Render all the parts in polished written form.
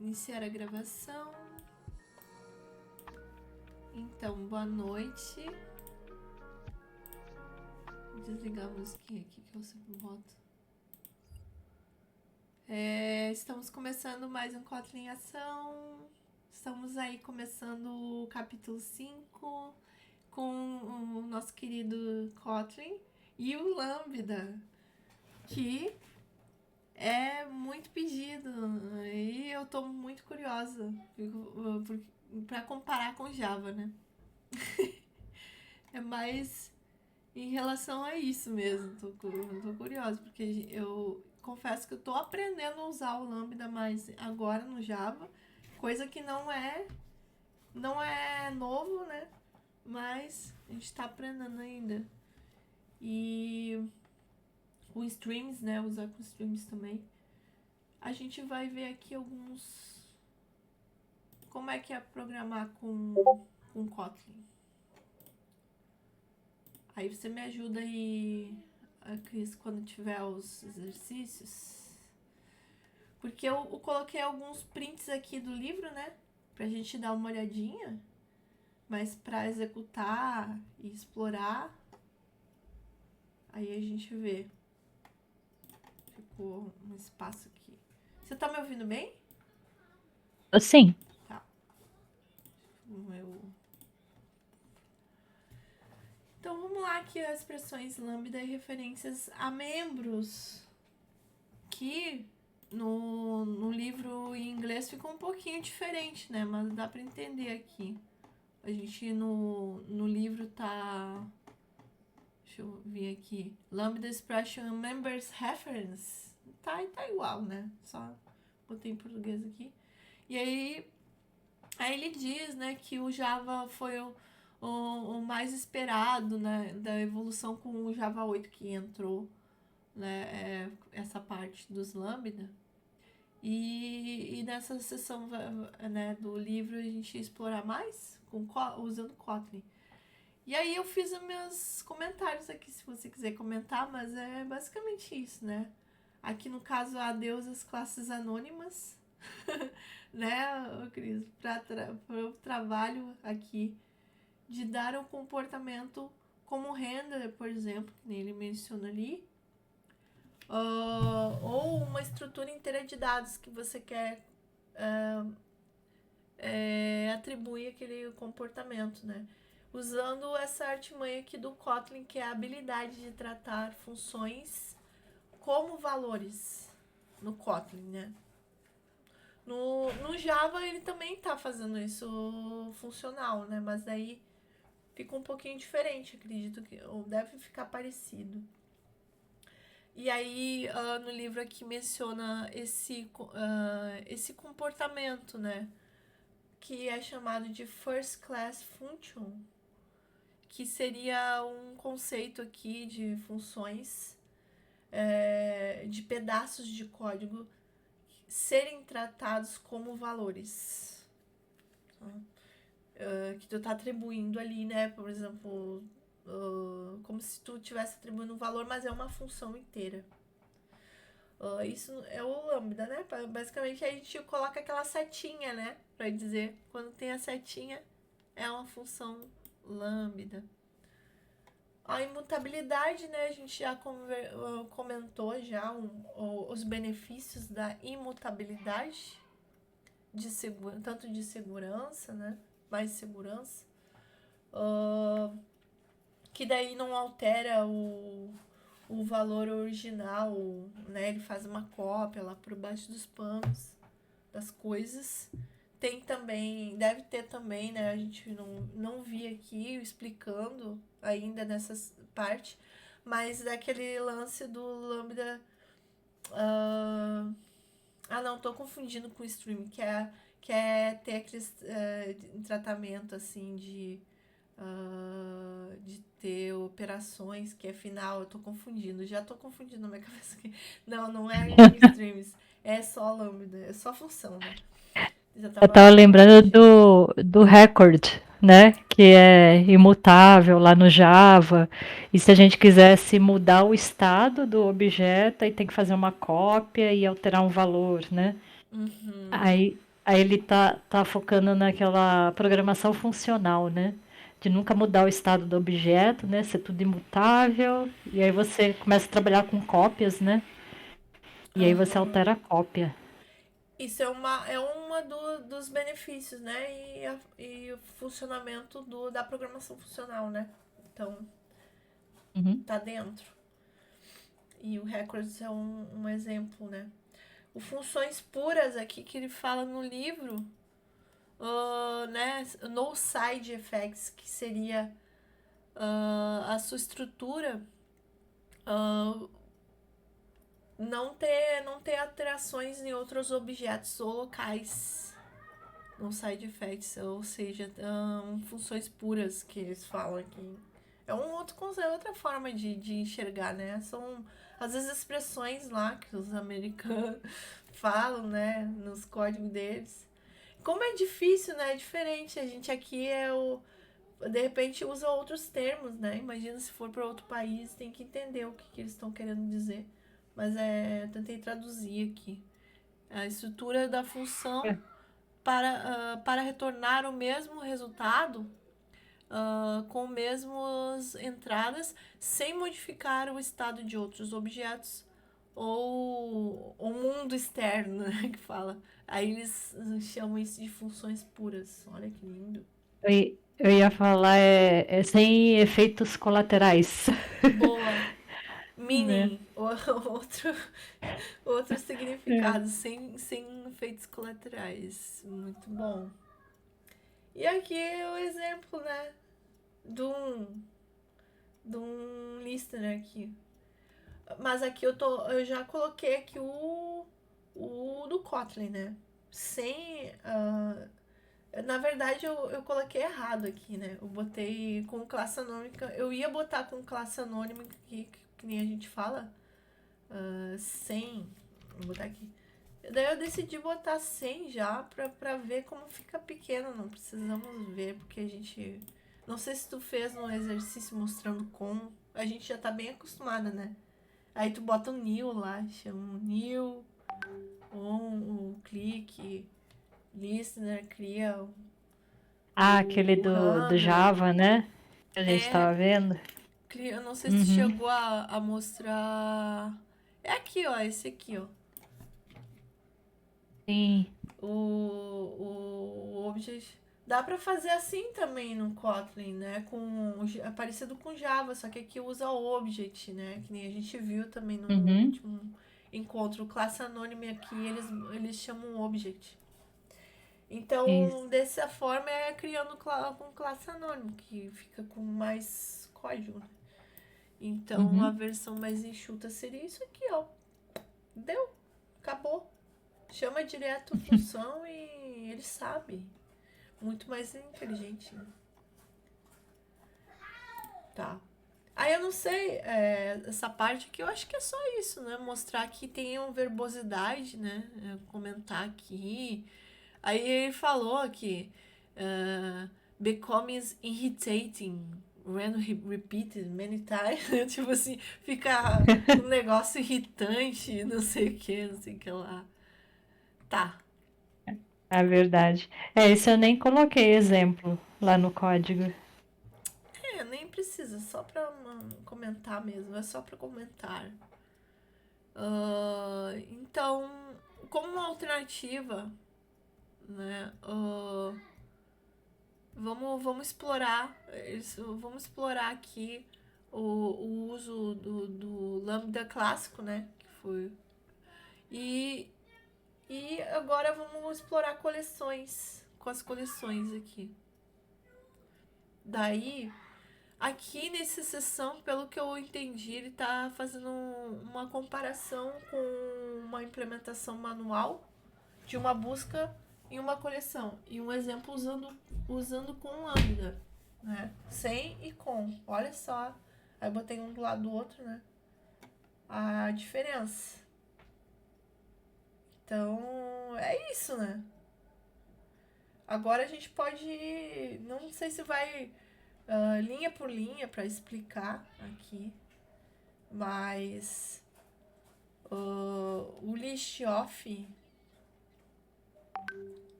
Iniciar a gravação. Então, boa noite. Vou desligar a musiquinha aqui que eu sempre boto. Estamos começando mais um Kotlin em Ação. Estamos aí começando o capítulo 5 com o nosso querido Kotlin e o Lambda, que é muito pedido e eu tô muito curiosa para comparar com Java, né? É mais em relação a isso mesmo, tô curiosa, porque eu confesso que eu tô aprendendo a usar o Lambda mais agora no Java, coisa que não é novo, né? Mas a gente tá aprendendo ainda. E com streams, né? Usar com streams também. A gente vai ver aqui alguns... Como é que é programar com Kotlin. Aí você me ajuda aí, Cris, quando tiver os exercícios. Porque eu coloquei alguns prints aqui do livro, né? Pra gente dar uma olhadinha. Mas pra executar e explorar, aí a gente vê. Ficou um espaço aqui. Você tá me ouvindo bem? Sim. Tá. Então vamos lá aqui as expressões lambda e referências a membros. Que no livro em inglês ficou um pouquinho diferente, né? Mas dá pra entender aqui. A gente no livro tá... Deixa eu ver aqui. Lambda Expression Members Reference. Tá igual, né? Só botei em português aqui. E aí ele diz, né, que o Java foi o mais esperado, né, da evolução com o Java 8 que entrou, né, essa parte dos Lambda. E nessa sessão, né, do livro a gente ia explorar mais usando Kotlin. E aí eu fiz os meus comentários aqui, se você quiser comentar, mas é basicamente isso, né? Aqui no caso, adeus às classes anônimas, né, Cris? Para o trabalho aqui de dar um comportamento como render, por exemplo, que ele menciona ali, ou uma estrutura inteira de dados que você quer atribuir aquele comportamento, né? Usando essa artimanha aqui do Kotlin, que é a habilidade de tratar funções como valores no Kotlin, né? No Java ele também tá fazendo isso funcional, né? Mas aí fica um pouquinho diferente, acredito que, ou deve ficar parecido. E aí no livro aqui menciona esse comportamento, né? Que é chamado de First Class Function, que seria um conceito aqui de funções, de pedaços de código serem tratados como valores. Que tu tá atribuindo ali, né? Por exemplo, como se tu estivesse atribuindo um valor, mas é uma função inteira. Isso é o lambda, né? Basicamente a gente coloca aquela setinha, né? Pra dizer, quando tem a setinha, é uma função lambda. A imutabilidade, né? A gente já comentou já os benefícios da imutabilidade, tanto de segurança, né? Mais segurança. Que daí não altera o valor original, né? Ele faz uma cópia lá por baixo dos panos das coisas. Tem também, deve ter também, né? A gente não vi aqui explicando ainda nessa parte, mas daquele lance do lambda. Não, tô confundindo com o stream, que é ter aquele tratamento assim de ter operações que é final. Eu tô confundindo, já tô confundindo na minha cabeça aqui. Não é streams, é só lambda, é só função, né? Eu tava lembrando do record, né? Que é imutável lá no Java. E se a gente quisesse mudar o estado do objeto, aí tem que fazer uma cópia e alterar um valor, né? Uhum. Aí Aí ele tá focando naquela programação funcional, né? De nunca mudar o estado do objeto, né? Ser tudo imutável. E aí você começa a trabalhar com cópias, né? E aí você Aham. altera a cópia. Isso dos benefícios, né? E o funcionamento da programação funcional, né? Então, Uhum. tá dentro. E o Records é um exemplo, né? O funções puras aqui que ele fala no livro, né? No side effects, que seria a sua estrutura uh, não ter alterações em outros objetos ou locais. No side effects, ou seja, funções puras que eles falam aqui. É um outro conceito, outra forma de enxergar, né? São às vezes expressões lá que os americanos falam, né? Nos códigos deles. Como é difícil, né? É diferente. A gente aqui de repente usa outros termos, né? Imagina se for para outro país, tem que entender o que eles estão querendo dizer. Mas tentei traduzir aqui. A estrutura da função para retornar o mesmo resultado com mesmas entradas, sem modificar o estado de outros objetos ou o mundo externo, né, que fala. Aí eles chamam isso de funções puras. Olha que lindo. Eu ia falar é sem efeitos colaterais, Boa. né? Meaning, outro, outro É. significado, sem efeitos colaterais. Muito bom. E aqui é o exemplo, né, de um, de um listener aqui. Mas aqui eu já coloquei aqui o do Kotlin, né? Sem. Na verdade, eu coloquei errado aqui, né? Eu botei com classe anônima. Eu ia botar com classe anônima aqui, que nem a gente fala. Sem. Vou botar aqui. Daí eu decidi botar 100 já pra ver como fica pequeno. Não precisamos ver, porque a gente. Não sei se tu fez um exercício mostrando como. A gente já tá bem acostumada, né? Aí tu bota um new lá, chama um new, um clique, listener, cria Ah, aquele o do Hammer. Java, né? Que a gente É, tava vendo. cria, eu não sei se tu Uhum. chegou a mostrar. É aqui, ó, esse aqui, ó. Sim. O Object. Dá pra fazer assim também no Kotlin, né? É parecido com Java, só que aqui usa Object, né? Que nem a gente viu também no Uhum. último encontro. Classe anônima aqui eles chamam Object. Isso. Então, dessa forma, é criando com classe anônima, que fica com mais código. Né? Então, a Uhum. versão mais enxuta seria isso aqui, ó. Deu, acabou. Chama direto função e ele sabe. Muito mais inteligente, né? Tá. Aí eu não sei, essa parte aqui eu acho que é só isso, né? Mostrar que tem uma verbosidade, né? Comentar aqui. Aí ele falou que becomes irritating when repeated many times. Tipo assim, fica um negócio irritante, não sei o que, não sei o que lá. Tá. É verdade. É, isso eu nem coloquei exemplo lá no código. Nem precisa, só pra comentar mesmo, é só pra comentar. Então, como uma alternativa, né? Vamos explorar isso, vamos explorar aqui o uso do Lambda clássico, né? Que foi. E, e agora vamos explorar coleções, com as coleções aqui. Daí, aqui nessa sessão, pelo que eu entendi, ele está fazendo uma comparação com uma implementação manual de uma busca em uma coleção. E um exemplo usando com lambda, né? Sem e com. Olha só. Aí botei um do lado do outro, né? A diferença. Então, é isso, né? Agora a gente pode. Não sei se vai linha por linha para explicar aqui, mas o list off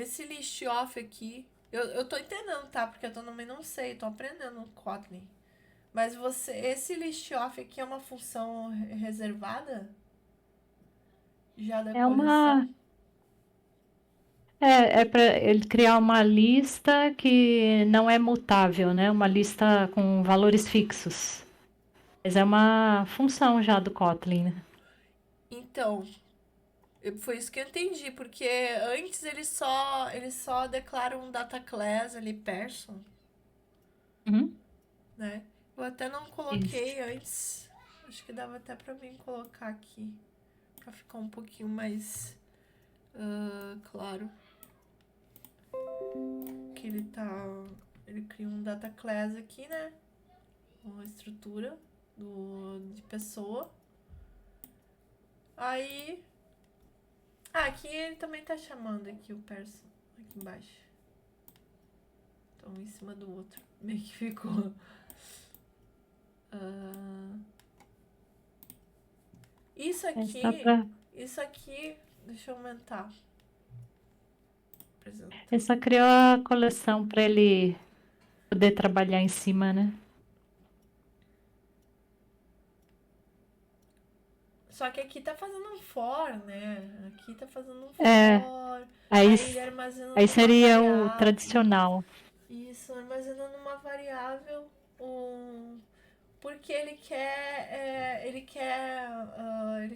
Esse list off aqui, eu tô entendendo, tá? Porque eu também não sei, tô aprendendo o Kotlin. Mas esse list off aqui é uma função reservada já da É uma. coleção? É para ele criar uma lista que não é mutável, né? Uma lista com valores fixos. Mas é uma função já do Kotlin, né? Então, foi isso que eu entendi, porque antes eles só declaram um data class ali, person, Uhum. né? Eu até não Isso. coloquei antes. Acho que dava até pra mim colocar aqui, pra ficar um pouquinho mais claro que ele cria um data class aqui, né? Uma estrutura de pessoa. Aí, aqui ele também tá chamando aqui o person aqui embaixo. Então, um em cima do outro. Meio que ficou. Ah, isso É só aqui, para. isso aqui, deixa eu aumentar. Ele Apresentar. só criou a coleção para ele poder trabalhar em cima, né? Só que aqui tá fazendo um for, né? Aqui tá fazendo um É, for. aí, Aí ele armazena aí numa seria o variável. tradicional. Isso, armazena numa variável. Porque ele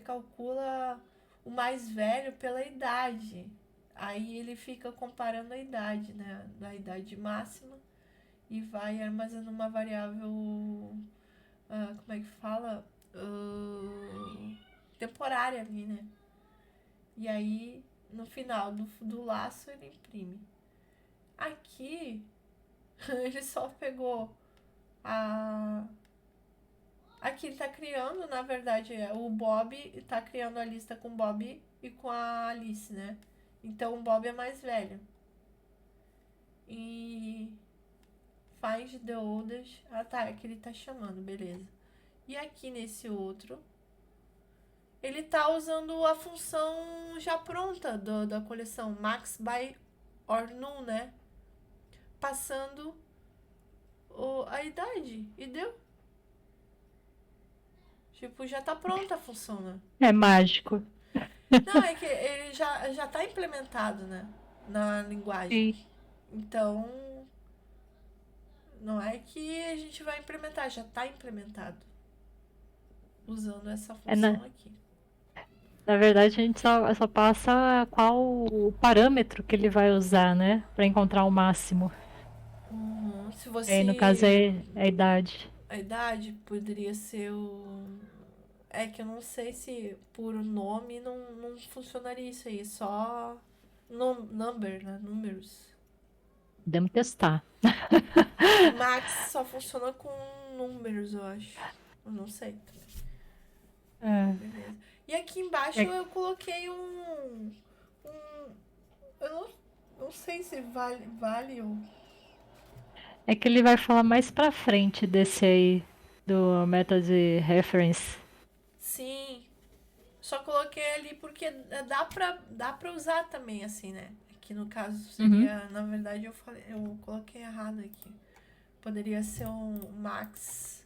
calcula o mais velho pela idade. Aí ele fica comparando a idade, né? Da idade máxima e vai armazenando uma variável, como é que fala? Temporária ali, né? E aí, no final do laço, ele imprime. Aqui, ele só pegou a. Aqui ele tá criando, na verdade, o Bob tá criando a lista com o Bob e com a Alice, né? Então o Bob é mais velho. E find the oldest. Ah, tá, é que ele tá chamando, beleza. E aqui nesse outro, ele tá usando a função já pronta da coleção Max by or Null, né? Passando a idade. E deu. Tipo, já tá pronta a função, né? É mágico. Não, é que ele já tá implementado, né? Na linguagem. Sim. Então, não é que a gente vai implementar, já tá implementado. Usando essa É função aqui. na verdade, a gente só passa qual o parâmetro que ele vai usar, né? Para encontrar o máximo. Uhum. Se Aí, no caso, você. é a idade. A idade poderia ser o. É que eu não sei se por nome não funcionaria isso aí. Só number, né? Números. Podemos testar. Que Max só funciona com números, eu acho. Eu não sei. É, Beleza. E aqui embaixo é, eu coloquei eu não sei se vale o. é que ele vai falar mais pra frente desse aí, do method reference. Sim. Só coloquei ali porque dá pra usar também, assim, né? Aqui no caso Uhum. seria. Na verdade eu coloquei errado aqui. Poderia ser um max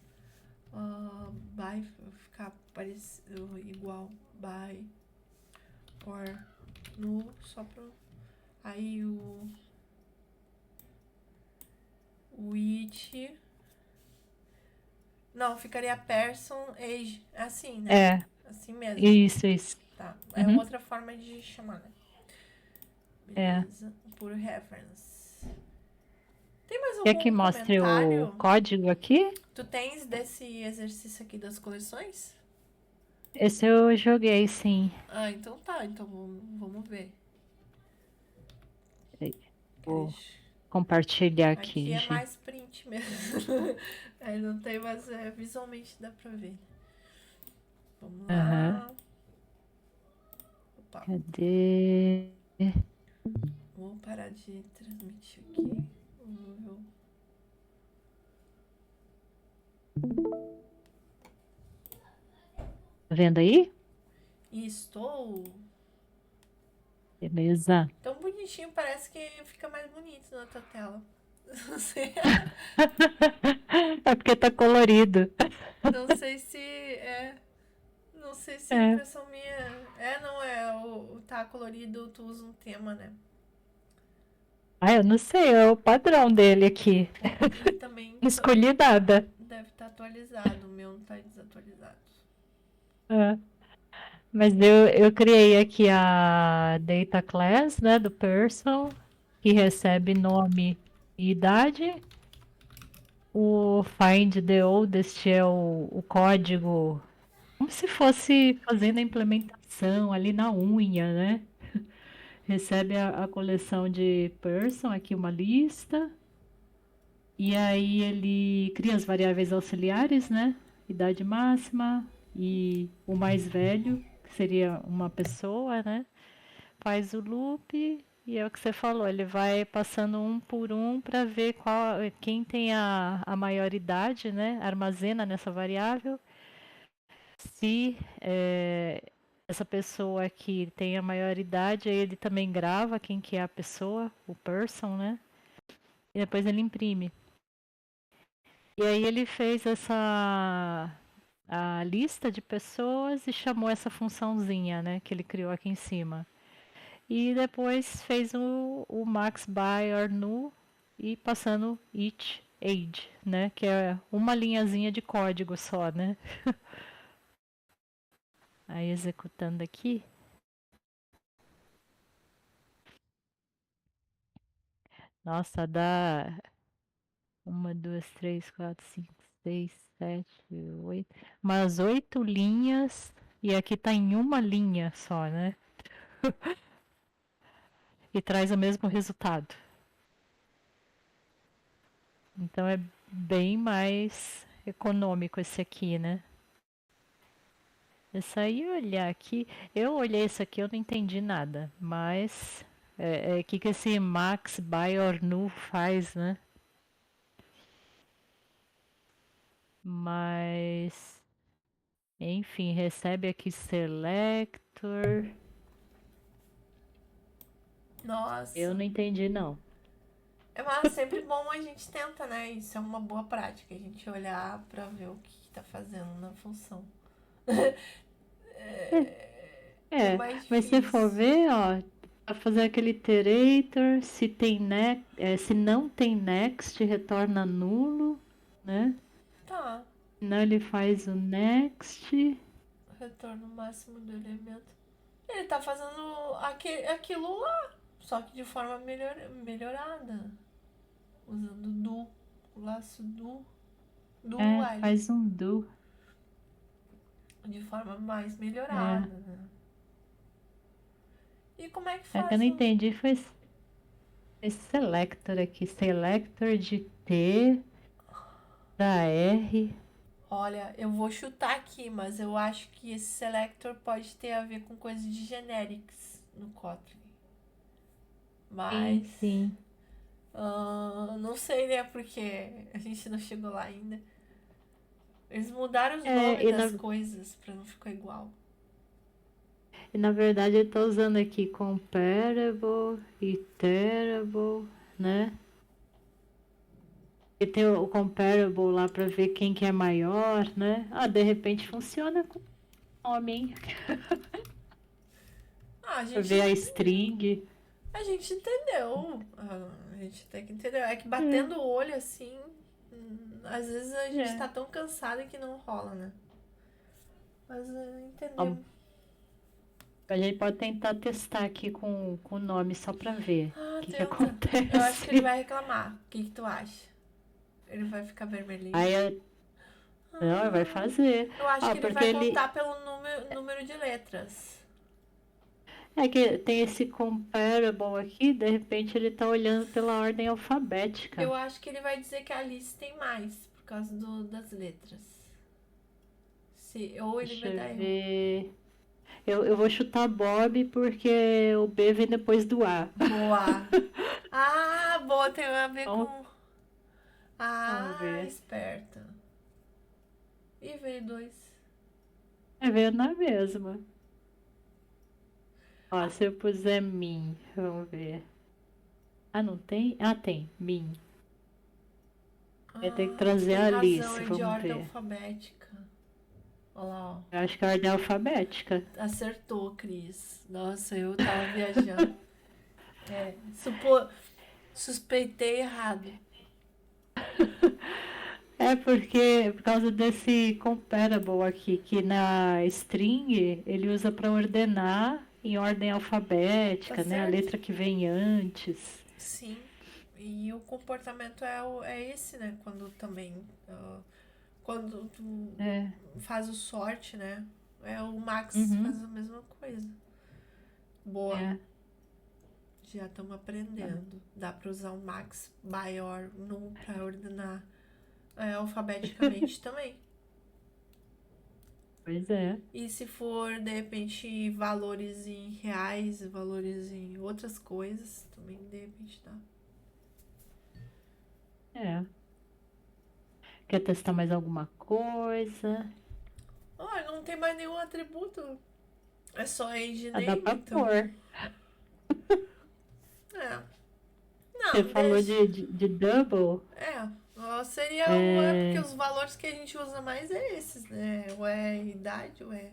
by. Ficar parecido, igual by or no. Só pra. Aí o it. Não, ficaria person age. Assim, né? É, Assim mesmo. isso. Tá. É Uhum. outra forma de chamar, né? É. Beleza. Por reference. Tem mais Quer que algum mostre o comentário? código aqui? Tu tens desse exercício aqui das coleções? Esse eu joguei, sim. Ah, então tá. Então vamos ver. Peraí, vou Aqueles- compartilhar Aqui aqui, é gente. mais print mesmo. Aí não tem, mas visualmente dá pra ver. Vamos Aham. lá. Opa, Cadê? vou parar de transmitir aqui. Vamos ver. Tá vendo aí? E estou Beleza. tão bonitinho. bonitinho, parece que fica mais bonito na tua tela. Não sei, É porque tá colorido. não sei se é. Não sei se é É. impressão minha. É, não é. O tá colorido, tu usa um tema, né? Ah, eu não sei, é o padrão dele aqui. E também Não escolhi nada. deve estar atualizado. O meu não tá desatualizado. É. Mas eu criei aqui a data class, né, do person, que recebe nome e idade. O find the oldest é o código, como se fosse fazendo a implementação ali na unha, né? Recebe a coleção de person, aqui uma lista. E aí ele cria as variáveis auxiliares, né? Idade máxima e o mais velho, que seria uma pessoa, né? Faz o loop e é o que você falou, ele vai passando um por um para ver quem tem a maior idade, né? Armazena nessa variável. Se essa pessoa aqui tem a maior idade, aí ele também grava quem que é a pessoa, o person, né? E depois ele imprime. E aí ele fez a lista de pessoas e chamou essa funçãozinha, né, que ele criou aqui em cima. E depois fez o max by or null e passando each age, né, que é uma linhazinha de código só, né? Aí executando aqui, nossa, dá uma, duas, três, quatro, cinco, seis, sete, oito, umas 8 linhas e aqui tá em uma linha só, né? E traz o mesmo resultado. Então é bem mais econômico esse aqui, né? Eu saí olhar aqui, eu olhei esse aqui, eu não entendi nada, mas que esse Max by or nu faz, né? Mas, enfim, recebe aqui selector. Eu Nossa. não entendi não. É mas sempre bom a gente tenta, né? Isso é uma boa prática, a gente olhar pra ver o que tá fazendo na função. É É, mais mas se for difícil. ver, ó, pra fazer aquele iterator, se não tem next, retorna nulo, né? Tá. Não, ele faz o next. Retorno máximo do elemento. Ele tá fazendo aquilo lá, só que de forma melhorada. Usando do, o laço do É, while. faz um do. De forma mais É, melhorada, né? E como é que é que eu faz não o. entendi, foi esse selector aqui. Selector de T, da R. Olha, eu vou chutar aqui, mas eu acho que esse selector pode ter a ver com coisa de generics no Kotlin. Sim, Mas. sim. Não sei, né? Porque a gente não chegou lá ainda. Eles mudaram os É, nomes das coisas pra não ficar igual. e na verdade eu tô usando aqui comparable, iterable, né? E tem o comparable lá para ver quem que é maior, né? Ah, de repente funciona com nome, hein? Ah, Pra ver a string. a gente entendeu. A gente tem que entender. É que É, batendo o olho assim, às vezes a gente é. tá tão cansado que não rola, né? Mas Ó, entendemos. a gente pode tentar testar aqui com o nome só pra ver o Ah, que tenta. Eu acho que ele acontece. vai reclamar. O que tu acha? Ele vai ficar vermelhinho. Aí, não, vai Ah, fazer. eu acho Ó, que ele porque vai ele. contar pelo número de letras. É que tem esse comparable aqui, de repente ele tá olhando pela ordem alfabética. Eu acho que ele vai dizer que a Alice tem mais, por causa das letras. Ou ele Deixa vai eu dar erro. ver. Eu vou chutar Bob porque o B vem depois do A. Boa. Ah, boa, tem a ver Vamos, com. vamos Ah, ver. esperta. E veio dois. É, veio na mesma. Ó, se eu puser mim, vamos ver. Ah, não tem? Ah, tem. Min. Vai ter que Ah, tu trazer tem a razão, Alice, é de vamos ordem ver. alfabética. Olha lá, Eu acho que é a ordem alfabética. ó. Acertou, Cris. Nossa, eu tava viajando. É, suspeitei errado. É porque, por causa desse comparable aqui, que na string ele usa para ordenar em ordem Tá alfabética, né? A certo? letra que vem antes. Sim. E o comportamento é esse, né? Quando também. Quando tu É. faz o sorte, né? O Max faz Uhum. a mesma coisa. Boa. É. Já estamos aprendendo. Dá para usar o Max Bayor no para ordenar alfabeticamente também. Pois é. E se for, de repente, valores em reais, valores em outras coisas, também de repente dá. É. Quer testar mais alguma coisa? Ah, não tem mais nenhum atributo. É só age Ah, dá name, pra então. pôr. É. Você Não, falou deixa. de double? Seria o. É porque É. os valores que a gente usa mais é esses, né? Ou é idade, ou é.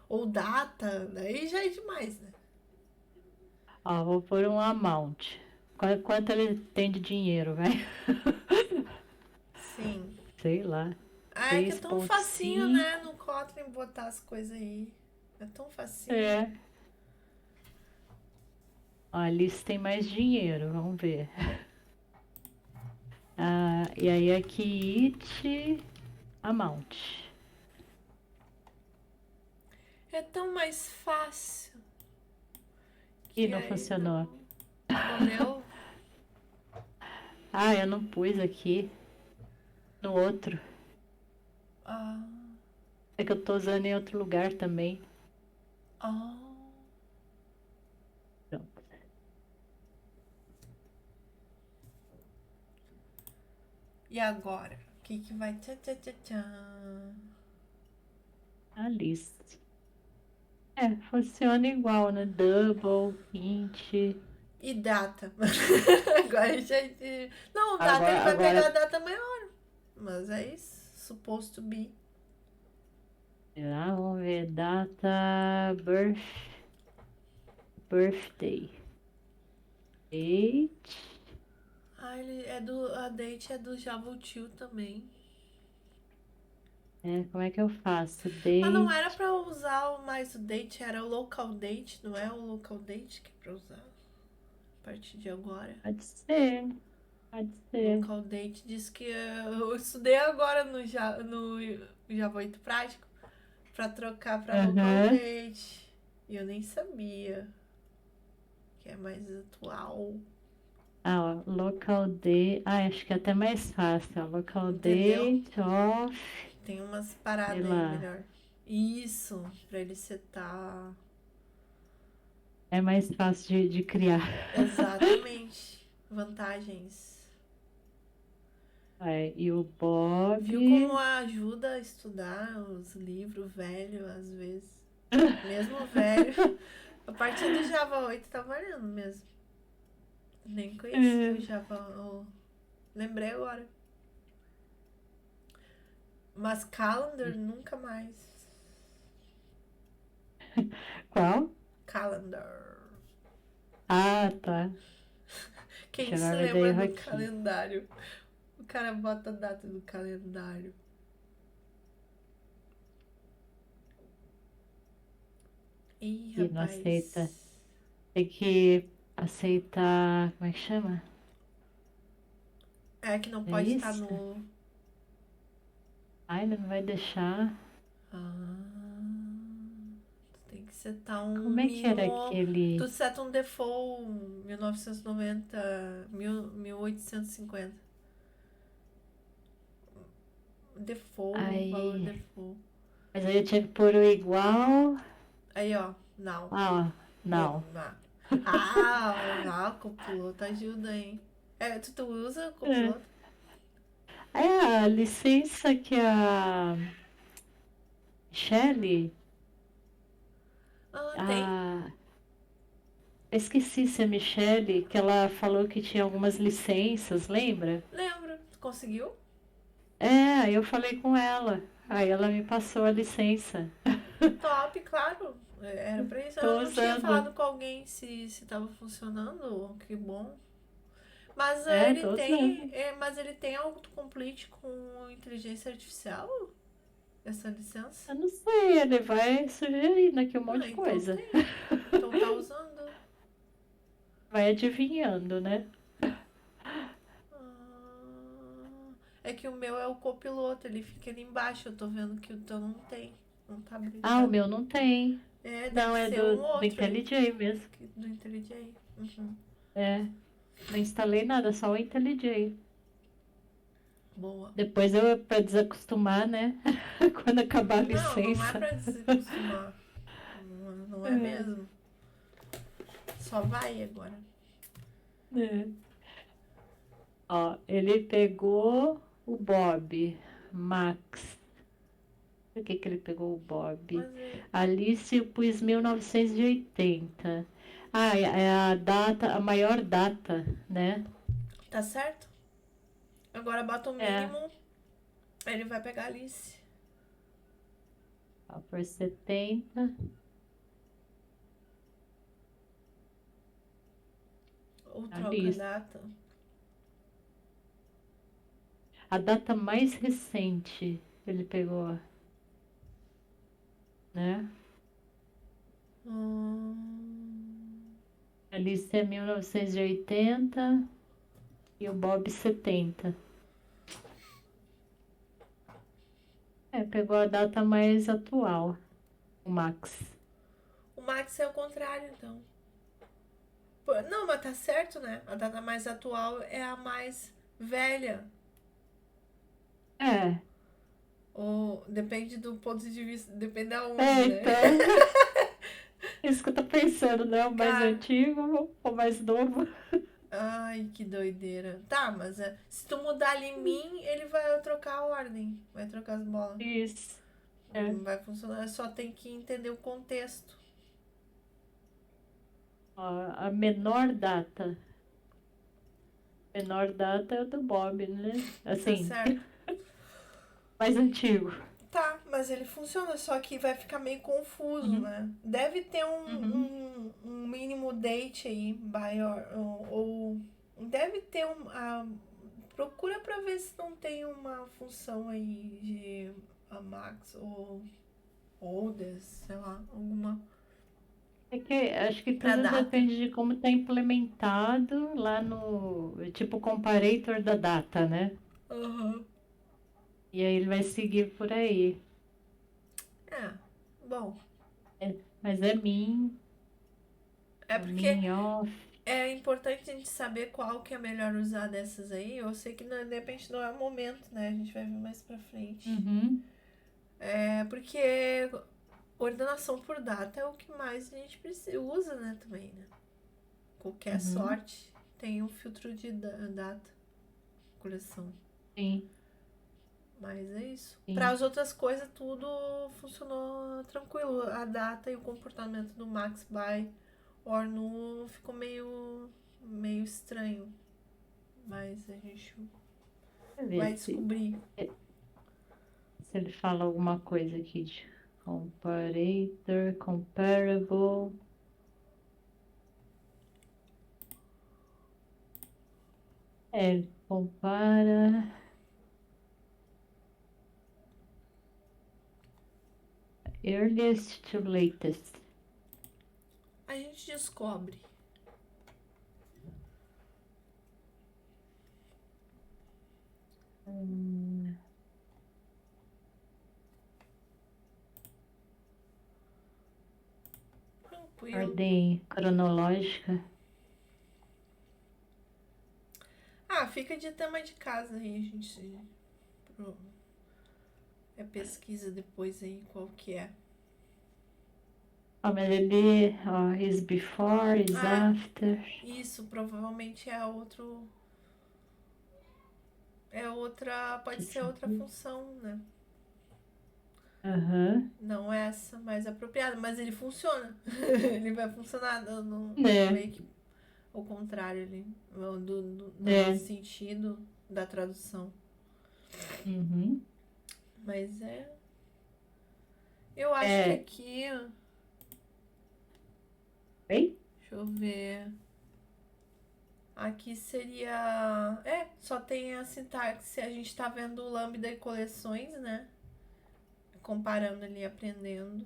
Ou data, daí já é demais, né? Ó, vou pôr um amount. Quanto ele tem de dinheiro, vai? Sim. Sei lá. Ah, é que é tão facinho, né? 6,5. No Kotlin botar as coisas aí. É tão facinho. É. Ó, a Alice tem mais dinheiro, vamos ver. Ah, e aí aqui it amount. É tão mais fácil. Ih, Que não aí funcionou. não deu. Ah, eu não pus aqui no outro. Ah, É que eu tô usando em outro lugar também. ah. Pronto. E agora? O que que vai. Tchá, tchá, tchá, tchá. Alice. É, funciona igual, né? Double, int. E data. Agora a gente. Não, data ele Agora, vai pegar a agora, data maior. Mas é isso. Supposed to be. vamos ver. Data, birthday. Date. Ah, ele é do. A date é do Javatil também. É, como é que eu faço? Ah, não era Date. pra usar mais o date, era o local date, não é o local date que é pra usar a partir de agora. Pode ser, pode ser. Local date diz que eu estudei agora no Java 8 prático pra trocar pra local Aham. date. E eu nem sabia que é mais atual, Ah, ó, local date. Ah, acho que é até mais fácil. Ó, local entendeu? date of, Tem umas sei paradas aí lá. melhor. Isso, pra ele setar. É mais fácil de criar. Exatamente. Vantagens. É, e o Bob. Viu como ajuda a estudar os livros velhos, às vezes? Mesmo velho, a partir do Java 8 tá valendo mesmo. Nem conhecia o É, Java. Lembrei agora. Mas Calendar nunca mais. qual? Calendar. Ah, tá. Quem Ixi, se agora vai dar lembra erro do aqui. calendário? O cara bota a data do calendário. Ih, Ih, não aceita. rapaz. Tem que aceitar. Como é que chama? É que não É pode estar isso? no. Ai, ele não vai deixar. Ah, tu tem que setar um Como é que era mínimo. Tu aquele. seta um default 1990, 1850. Default, valor Ai. default. Mas aí eu tinha que pôr o igual. Aí, ó, não. Ah, ó. Não. Copiloto ajuda, hein? Tu usa o É. copiloto? É a licença que a Shelley. Ah, tem? A... esqueci se é Michelle, que ela falou que tinha algumas licenças, lembra? Lembro. Tu conseguiu? É, aí eu falei com ela. Aí ela me passou a licença. Top, claro. Era pra isso. Eu Tô não tinha usando. falado com alguém se tava funcionando. Que bom. Mas É, ele tô tem. usando. Mas ele tem autocomplete com inteligência artificial? Essa licença? Eu não sei, ele vai sugerindo aqui um monte Ah, de então coisa. tem. Então tá usando. Vai adivinhando, né? Ah, é que o meu é o copiloto, ele fica ali embaixo. Eu tô vendo que o teu não tem. Não tá Ah, o brilhando. meu não tem. É, deve Não, é ser um do outro aí. IntelliJ mesmo. Do IntelliJ. Uhum. É, não instalei nada, só o IntelliJ. Boa. Depois eu, pra desacostumar, né? Quando acabar a Não, não é licença. pra desacostumar. Não, não é É, mesmo. Só vai agora. é. Ó, ele pegou o Bob, Max. Por que que ele pegou o Bob? Mas é, Alice eu pus 1980. Ah, é a data, a maior data, né? tá certo? Agora bota o É, mínimo. Aí ele vai pegar a Alice. ó, por 70. Ou troca a Alice. data. A data mais recente ele pegou, né? Hum, Alice é 1980 e o Bob 70. É, pegou a data mais atual, o Max. o Max é o contrário, então. Não, mas tá certo, né? A data mais atual é a mais velha. É, Ou depende do ponto de vista, depende aonde, é, né? então, isso que eu tô pensando, né? O mais Cara, antigo ou o mais novo? ai, que doideira. Tá, mas se tu mudar ali em mim, ele vai trocar a ordem. Vai trocar as bolas. Isso, é. Vai funcionar, só tem que entender o contexto. Ó, a menor data é o do Bob, né? Tá Assim, certo? mais antigo. Tá, mas ele funciona, só que vai ficar meio confuso, Uhum, né? Deve ter uhum. um mínimo date aí, ou deve ter procura pra ver se não tem uma função aí de a Max ou Oldest, sei lá, alguma É que acho que pra tudo data. depende de como está implementado lá no, tipo, comparator da data, né? Aham. E aí ele vai seguir por aí. É, bom, É, mas é porque min off. é importante a gente saber qual que é melhor usar dessas aí. Eu sei que de repente não é o momento, né? A gente vai ver mais pra frente. Uhum, É porque ordenação por data é o que mais a gente usa, né, também, né? Qualquer uhum, sorte tem um filtro de data, coleção. sim, Mas é isso. Para sim. as outras coisas, tudo funcionou tranquilo. A data e o comportamento do Max by or no ficou meio estranho. Mas a gente Deixa eu ver vai descobrir. se ele fala alguma coisa aqui de comparator, comparable. É, ele compara earliest to latest. A gente descobre. Hum, Tranquilo. ordem cronológica. Ah, fica de tema de casa aí, a gente. É pesquisa depois aí qual que é. Ó, mas ele, ó, is before, is Ah, after. isso provavelmente é outro. É outra. Pode ser outra função, né? Aham. Não essa mais apropriada, mas ele funciona. Ele vai funcionar É, meio que o contrário ali, no é. sentido da tradução. Uhum. Mas é. Eu acho que É. aqui. Oi? Deixa eu ver. Aqui seria. É, só tem a sintaxe. A gente tá vendo o Lambda e coleções, né? Comparando ali, aprendendo.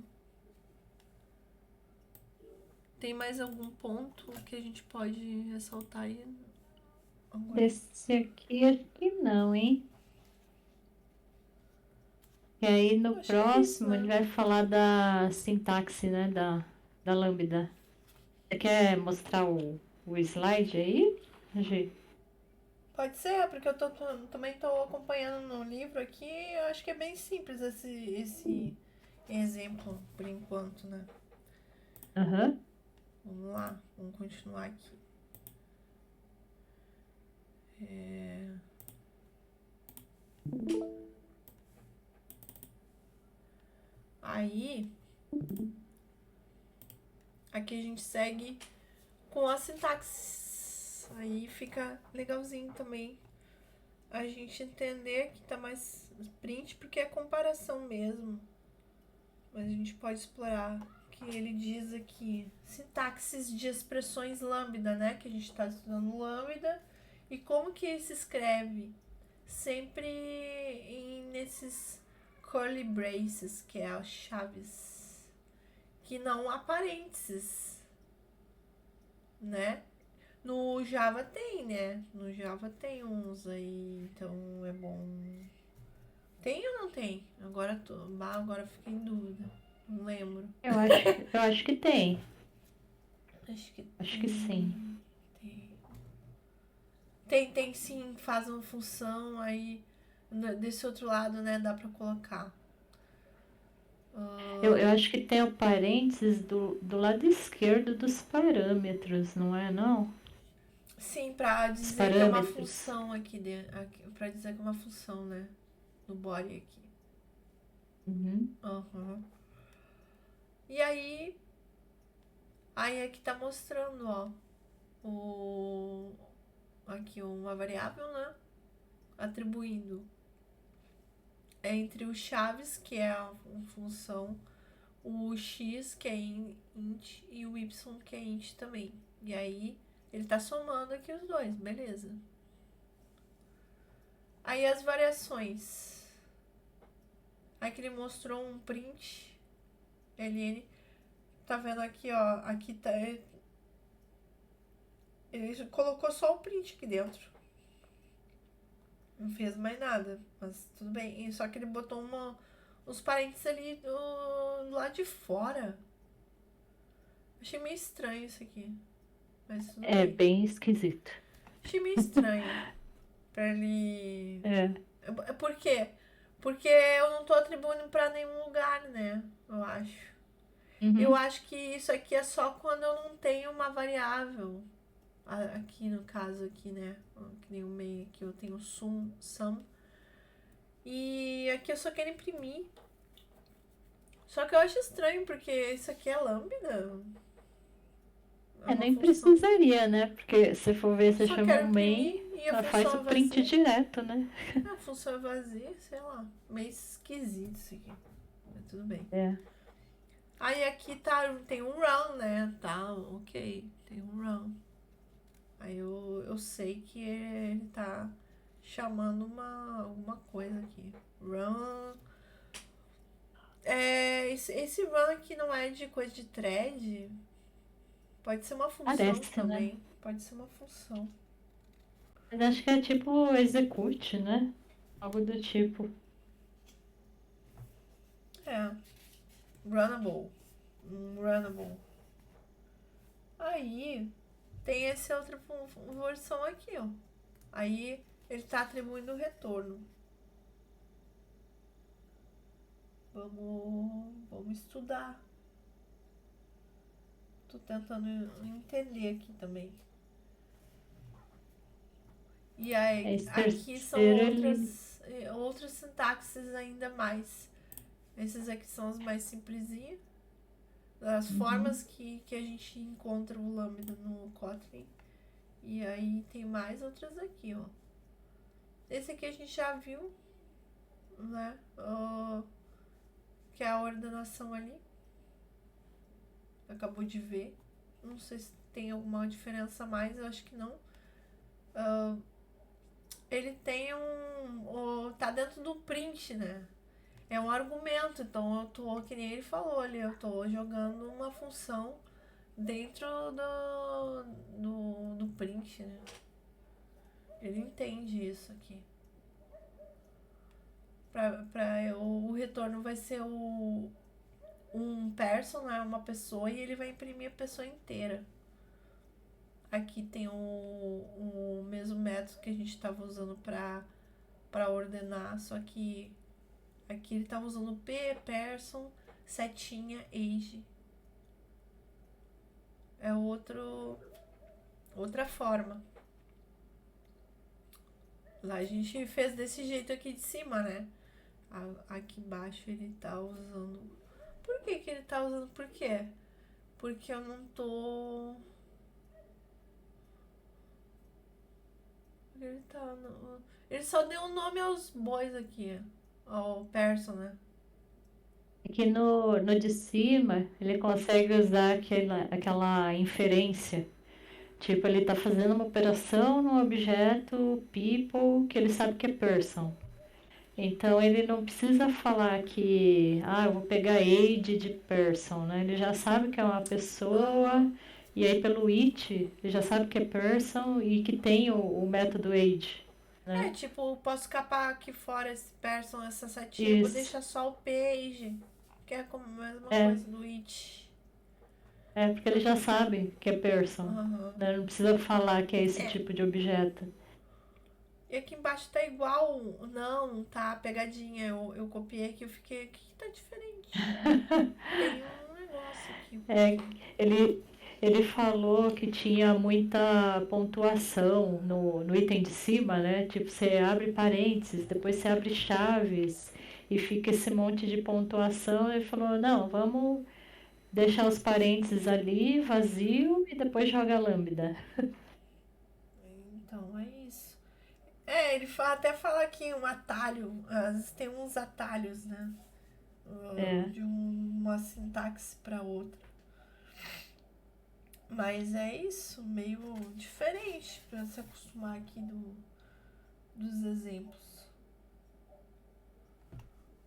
Tem mais algum ponto que a gente pode ressaltar aí agora? Esse aqui acho que não, hein? E aí no Eu acho que é isso, próximo ele né? vai falar da sintaxe, né? Da Lambda. Você quer mostrar o slide aí, Gi? Pode ser, porque também tô acompanhando no livro aqui. Eu acho que é bem simples esse exemplo, por enquanto, né? Aham. Vamos lá, vamos continuar aqui. É, Aí, aqui a gente segue com a sintaxe. Aí fica legalzinho também a gente entender que tá mais print, porque é comparação mesmo. Mas a gente pode explorar que ele diz aqui sintaxes de expressões lambda, né? Que a gente está estudando lambda e como que se escreve sempre nesses curly braces, que é as chaves, que não há parênteses, né? No Java tem, né? No Java tem uns aí, então é bom. Tem ou não tem? Agora fiquei em dúvida. Não lembro. Eu acho que tem. Acho que Acho que sim. tem. Tem sim, faz uma função aí desse outro lado, né? Dá pra colocar. Eu acho que tem o parênteses do lado esquerdo dos parâmetros, não é não? Sim, pra Os dizer que é uma parâmetros. função aqui dentro. Pra dizer que é uma função, né? No body aqui. Uhum. Uhum. E aí aqui tá mostrando, ó. O, aqui uma variável, né? Atribuindo entre o chaves, que é a função, o x, que é int, e o y, que é int também. E aí, ele tá somando aqui os dois, beleza. Aí as variações. Aqui ele mostrou um print, ln. Tá vendo aqui, ó, aqui tá... Ele colocou só o print aqui dentro. Não fez mais nada, mas tudo bem. Só que ele botou uns parênteses ali do lado de fora. Achei meio estranho isso aqui, mas tudo É bem. bem esquisito. Achei meio estranho pra ele. É. Por quê? Porque eu não tô atribuindo pra nenhum lugar, né? Eu acho. Eu Uhum. acho que isso aqui é só quando eu não tenho uma variável. Aqui no caso aqui, né? Que nem o meio aqui eu tenho sum. E aqui eu só quero imprimir. Só que eu acho estranho, porque isso aqui é lambda. É É, uma nem função. precisaria, né? Porque se for ver, você Só chama quero o main, imprimir e a ela faz função o é print vazia. direto, né? A função é vazia, sei lá. Meio esquisito isso aqui. Mas tudo bem. É. Aí aqui tá, tem um run, né? Tá, ok. Tem um run. Aí eu sei que ele tá chamando alguma coisa aqui. Run. Esse run aqui não é de coisa de thread. Pode ser uma função Parece, né? também. Pode ser uma função. Mas acho que é tipo execute, né? Algo do tipo. É. Runnable. Runnable. Aí tem essa outra versão aqui, ó. Aí ele tá atribuindo o retorno. Vamos estudar. Tô tentando entender aqui também. E aí, Esse aqui são terceiro, ele. outras sintaxes ainda mais Esses aqui são os mais simplesinhos. As Uhum. formas que a gente encontra o lambda no Kotlin. E aí tem mais outras aqui, ó. Esse aqui a gente já viu, né? Que é a ordenação ali. Acabou de ver. Não sei se tem alguma diferença a mais, eu acho que não. Ele tem tá dentro do print, né? É um argumento, então eu tô, que nem ele falou ali, eu tô jogando uma função dentro do print, né? Ele entende isso aqui. O retorno vai ser um person, né? Uma pessoa, e ele vai imprimir a pessoa inteira. Aqui tem o mesmo método que a gente estava usando para ordenar, só que aqui ele estava usando p, person, setinha, age. É outra forma. Lá a gente fez desse jeito aqui de cima, né? Aqui embaixo ele tá usando. Por que ele tá usando? Por quê? Porque eu não tô. Ele tá. Ele só deu um nome aos bois aqui. Ao person, né? Aqui no de cima, ele consegue usar aquela inferência. Tipo, ele está fazendo uma operação no objeto people que ele sabe que é person. Então ele não precisa falar que, eu vou pegar age de person, né? Ele já sabe que é uma pessoa, Aham. e aí pelo it, ele já sabe que é person e que tem o método age, É, né? tipo, posso capar aqui fora esse person, essa setinha, vou Isso. deixar só o page, que é como a mesma É, coisa do it. porque ele já sabe que é person, Aham. né? Não precisa falar que é esse É. tipo de objeto. E aqui embaixo tá igual. Não, tá pegadinha. Eu copiei aqui, eu fiquei. Aqui tá diferente. Tem um negócio aqui, por É, quê? ele, ele falou que tinha muita pontuação no item de cima, né? Tipo, você abre parênteses, depois você abre chaves e fica esse monte de pontuação. Ele falou, não, vamos deixar os parênteses ali vazio e depois joga a lambda. Então é isso. É, ele até fala aqui um atalho. Às vezes tem uns atalhos, né? É, De uma sintaxe pra outra. Mas é isso, meio diferente pra se acostumar aqui dos exemplos.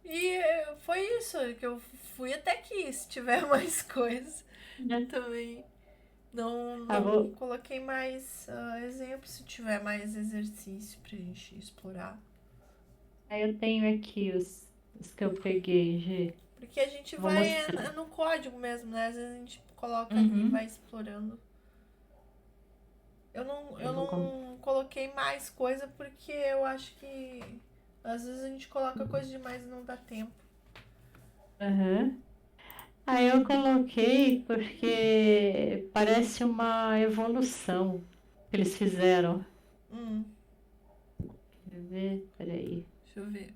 E foi isso que eu fui até aqui. Se tiver mais coisas, né? também Ah, não coloquei mais exemplos. Se tiver mais exercício pra gente explorar. aí eu tenho aqui os que eu peguei, G. Porque a gente Vou vai mostrar. no código mesmo, né? Às vezes a gente coloca ali e Uhum. vai explorando. Eu Eu vou com... não coloquei mais coisa porque eu acho que às vezes a gente coloca coisa demais e não dá tempo. Uhum. Aí eu coloquei porque parece uma evolução que eles fizeram. Hum, Quer ver? Peraí. deixa eu ver.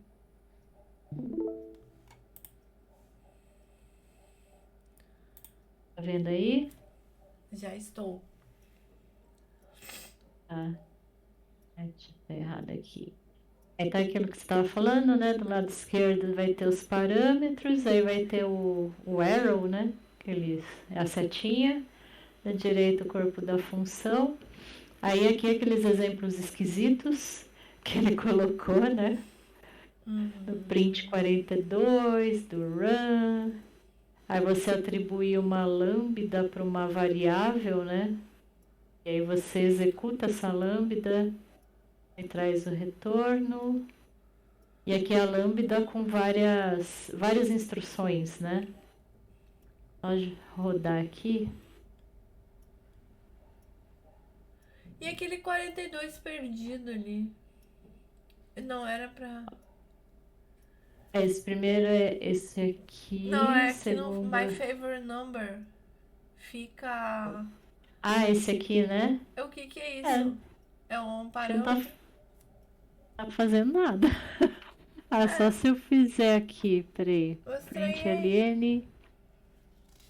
Tá vendo aí? Já estou. Ah, tá errado aqui. Aí tá aquilo que você estava falando, né? Do lado esquerdo vai ter os parâmetros, aí vai ter o arrow, né? É a setinha. Da direita o corpo da função. Aí aqui aqueles exemplos esquisitos que ele colocou, né? Do print Uhum. 42, do run. Aí você atribui uma lambda para uma variável, né? E aí você executa essa lambda e traz o retorno. E aqui é a lambda com várias instruções, né? Pode rodar aqui. E aquele 42 perdido ali? Não era pra. Esse primeiro é esse Não, aqui, é que no My segundo. Favorite Number fica. Ah, esse aqui, né? O que que é É, isso? É um que não tá, parâmetro? tá fazendo nada. Ah, só É, se eu fizer aqui, peraí. eu Print estranhei. alien,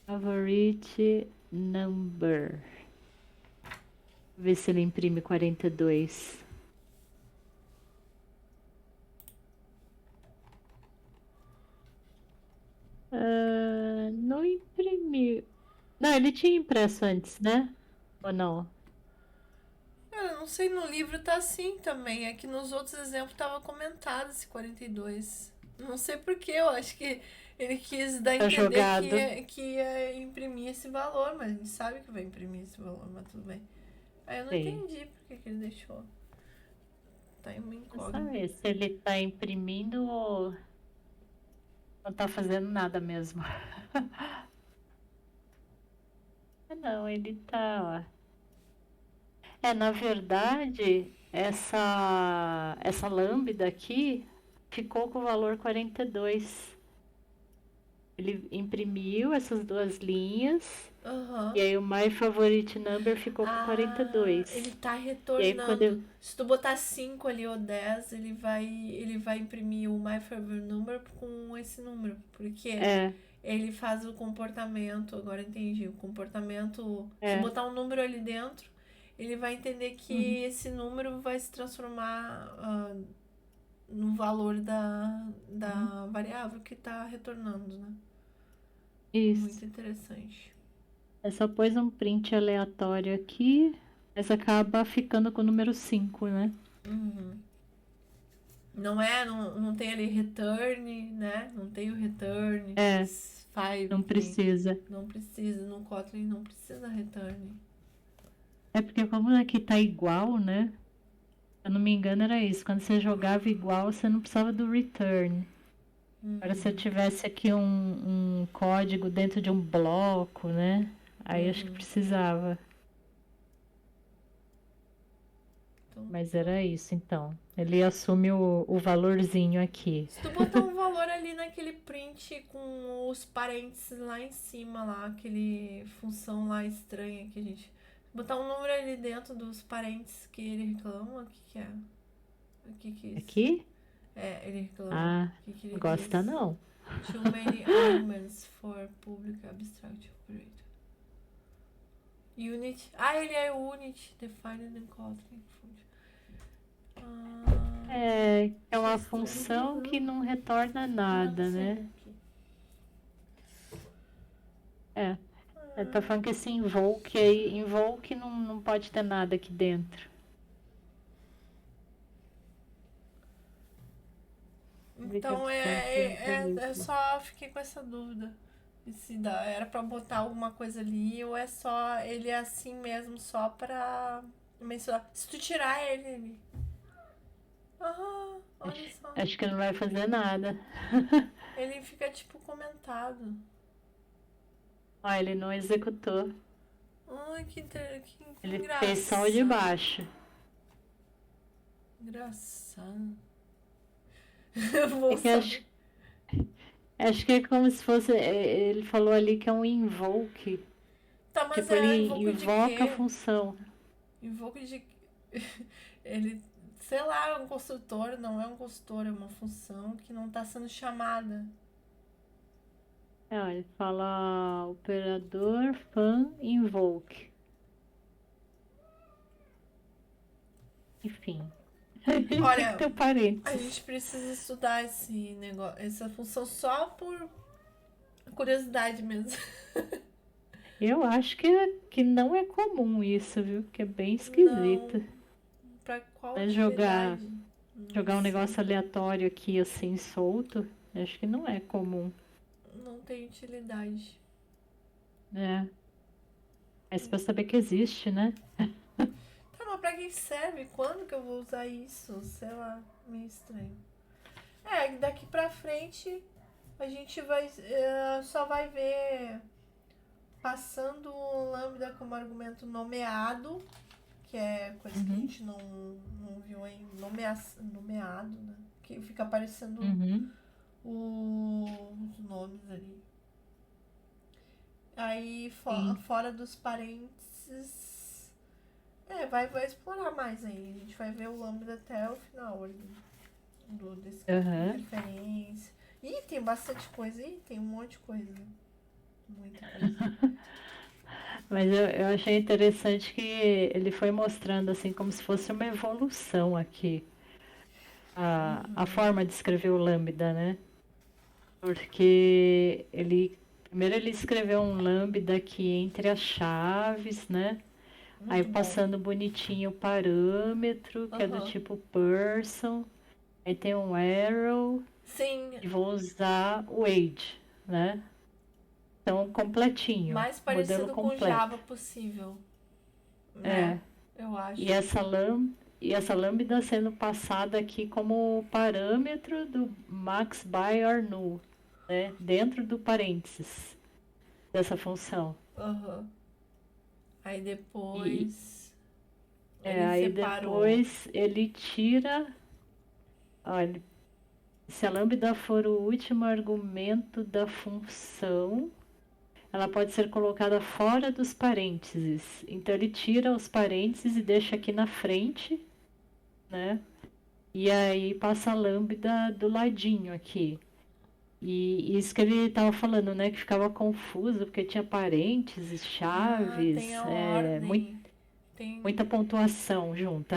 favorite number. Ver se ele imprime 42. Ah, não imprimiu. Não, ele tinha impresso antes, né? Ou não? Cara, eu não sei, no livro tá assim também. É que nos outros exemplos tava comentado esse 42. Não sei por quê, eu acho que ele quis dar a Tá entender jogado. que ia imprimir esse valor, mas a gente sabe que vai imprimir esse valor, mas tudo bem. Aí eu não Sei. entendi por que ele deixou. Tá em uma Vou incógnita. saber se ele tá imprimindo ou não tá fazendo nada mesmo. Ah, não, ele tá, ó. É, na verdade, essa lambda aqui ficou com o valor 42. Ele imprimiu essas duas linhas Aham. e aí o my favorite number ficou com Ah, 42. ele tá E aí quando retornando. eu, Se tu botar 5 ali ou 10, ele vai imprimir o My Favorite Number com esse número. Porque é, ele faz o comportamento, agora entendi, o comportamento. Se é, botar um número ali dentro, ele vai entender que uhum, esse número vai se transformar no valor uhum, da variável que tá retornando, né? isso. Muito interessante. Eu só pôs um print aleatório aqui, mas acaba ficando com o número 5, né? Uhum. Não tem ali return, né? Não tem o return, É, esse five não que nem. precisa. Não precisa, no Kotlin não precisa return. É porque como aqui tá igual, né? Se eu não me engano era isso. Quando você jogava igual, você não precisava do return. Agora se eu Uhum, tivesse aqui um código dentro de um bloco, né? Aí acho que uhum. precisava. Então, Mas tá. era isso então. Ele assume o valorzinho aqui. Se tu botar um valor ali naquele print com os parênteses lá em cima, lá, aquele função lá estranha que a gente. Botar um número ali dentro dos parênteses que ele reclama, o que que é? O que que é isso? Aqui? É, ele reclama. Ah, O que que não ele gosta diz? não. Too many arguments for public abstract operator. Unit. Ah, ele é unit. Defined in Kotlin. Ah, É achei uma estranho. função que não retorna Não dá pra nada, sair né? daqui. É. Eu tô Ah, falando que esse invoke aí, invoke não pode ter nada aqui dentro. Public então abstract é operator. só. Fiquei com essa dúvida. E se dá, era pra botar alguma coisa ali ou é só. Ele é assim mesmo, só pra mencionar. Se tu tirar ele. Ah, olha Acho, só. acho que não vai fazer nada. Ele fica tipo comentado. Ó, ele não executou. Ai, que Ele fez só o de engraçado. baixo. Engraçado. É Vou que saber. acho que é como se fosse. Ele falou ali que é um invoke. Tá, mas Tipo, ele é invoco de invoca a quê? função. Invoco de. Ele. Sei lá, é um construtor, não é um construtor, é uma função que não tá sendo chamada. É, ó, ele fala operador fan invoke. Enfim. Tem que Olha, ter o a parênteses. gente precisa estudar esse negócio, essa função só por curiosidade mesmo. Eu acho que não é comum isso, viu? Que é bem Não. esquisito. Pra qual Né? Jogar, utilidade? Não jogar um sei. negócio aleatório aqui assim solto, acho que não é comum. Não tem utilidade. É. Mas pra saber que existe, né? Tá, mas pra que serve? Quando que eu vou usar isso? Sei lá, meio estranho. É, daqui pra frente a gente só vai ver passando o lambda como argumento nomeado, que é coisa que a Uhum, gente não viu aí, nomeado, né? Que fica aparecendo uhum, os nomes ali. Aí sim. fora dos parênteses. Vai explorar mais aí. A gente vai ver o lambda até o final ali. do descritivo, Aham. referência. Ih, tem bastante coisa. Ih, tem um monte de coisa. Muita coisa. Mas eu achei interessante que ele foi mostrando assim como se fosse uma evolução aqui. A forma de escrever o Lambda, né? Porque primeiro ele escreveu um lambda aqui entre as chaves, né? Aí Muito bom. passando bonitinho o parâmetro, que é do Aham. tipo person. Aí tem um arrow Sim, e vou usar o age, né? Então completinho, mais modelo parecido com completo. Java possível, né? É. Eu E acho. essa lambda sendo passada aqui como parâmetro do max by or null, né? Dentro do parênteses dessa função. Aham. Aí E depois ele aí separou. depois ele tira, olha, se a lambda for o último argumento da função, ela pode ser colocada fora dos parênteses. Então ele tira os parênteses e deixa aqui na frente, né? E aí passa a lambda do ladinho aqui. E isso que ele estava falando, né? Que ficava confuso porque tinha parênteses, Ah, tem chaves, a ordem. Tem. muita pontuação junta.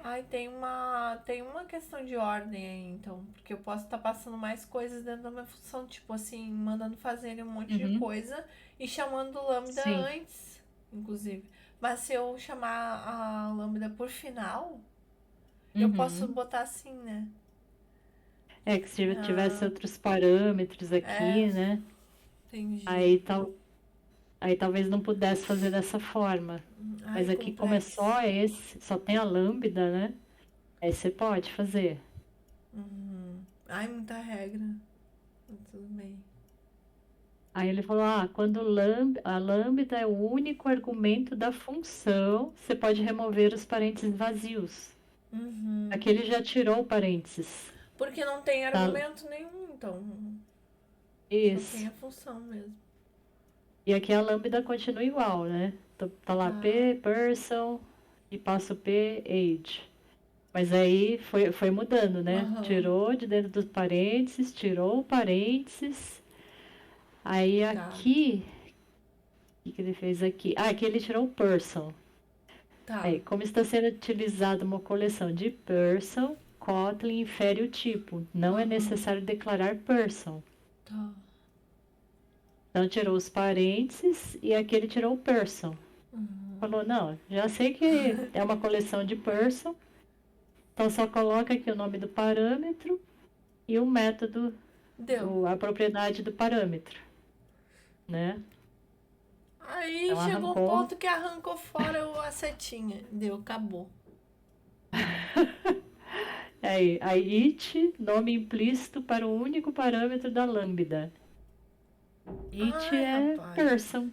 Ai, tem uma questão de ordem aí, então. Porque eu posso estar passando mais coisas dentro da minha função, tipo assim, mandando fazer um monte de Uhum, coisa e chamando o lambda sim. antes, inclusive. Mas se eu chamar a lambda por final, eu posso Uhum. botar assim, né? É que se tivesse Ah, outros parâmetros é, aqui, né? entendi. Aí, aí talvez não pudesse fazer dessa forma. Ai, Mas aqui, como é complexo. só esse, só tem a lambda, né? Aí você pode fazer. Uhum. Ai, muita regra. Tudo bem. Aí ele falou: ah, quando a lambda é o único argumento da função, você pode remover os parênteses vazios. Uhum. Aqui ele já tirou o parênteses. Porque não tem Tá? argumento nenhum, então. Só tem Isso. a função mesmo. E aqui a lambda continua igual, né? Tá lá Tá. P, person, e passo P, age. Mas aí foi mudando, né? Aham. Tirou de dentro dos parênteses, tirou o parênteses. Aí Tá. aqui, o que ele fez aqui? Ah, aqui ele tirou o person. Tá. Aí, como está sendo utilizada uma coleção de person, Kotlin infere o tipo. Não é Aham. necessário declarar person. Tá. Então tirou os parênteses e aqui ele tirou o person. Uhum. Falou, não, já sei que é uma coleção de person, então só coloca aqui o nome do parâmetro e o método, Deu. a propriedade do parâmetro, né? Aí Então chegou um arrancou. ponto que arrancou fora a setinha. Deu, acabou. Aí it, nome implícito para o único parâmetro da lambda. It Ai, é rapaz. person.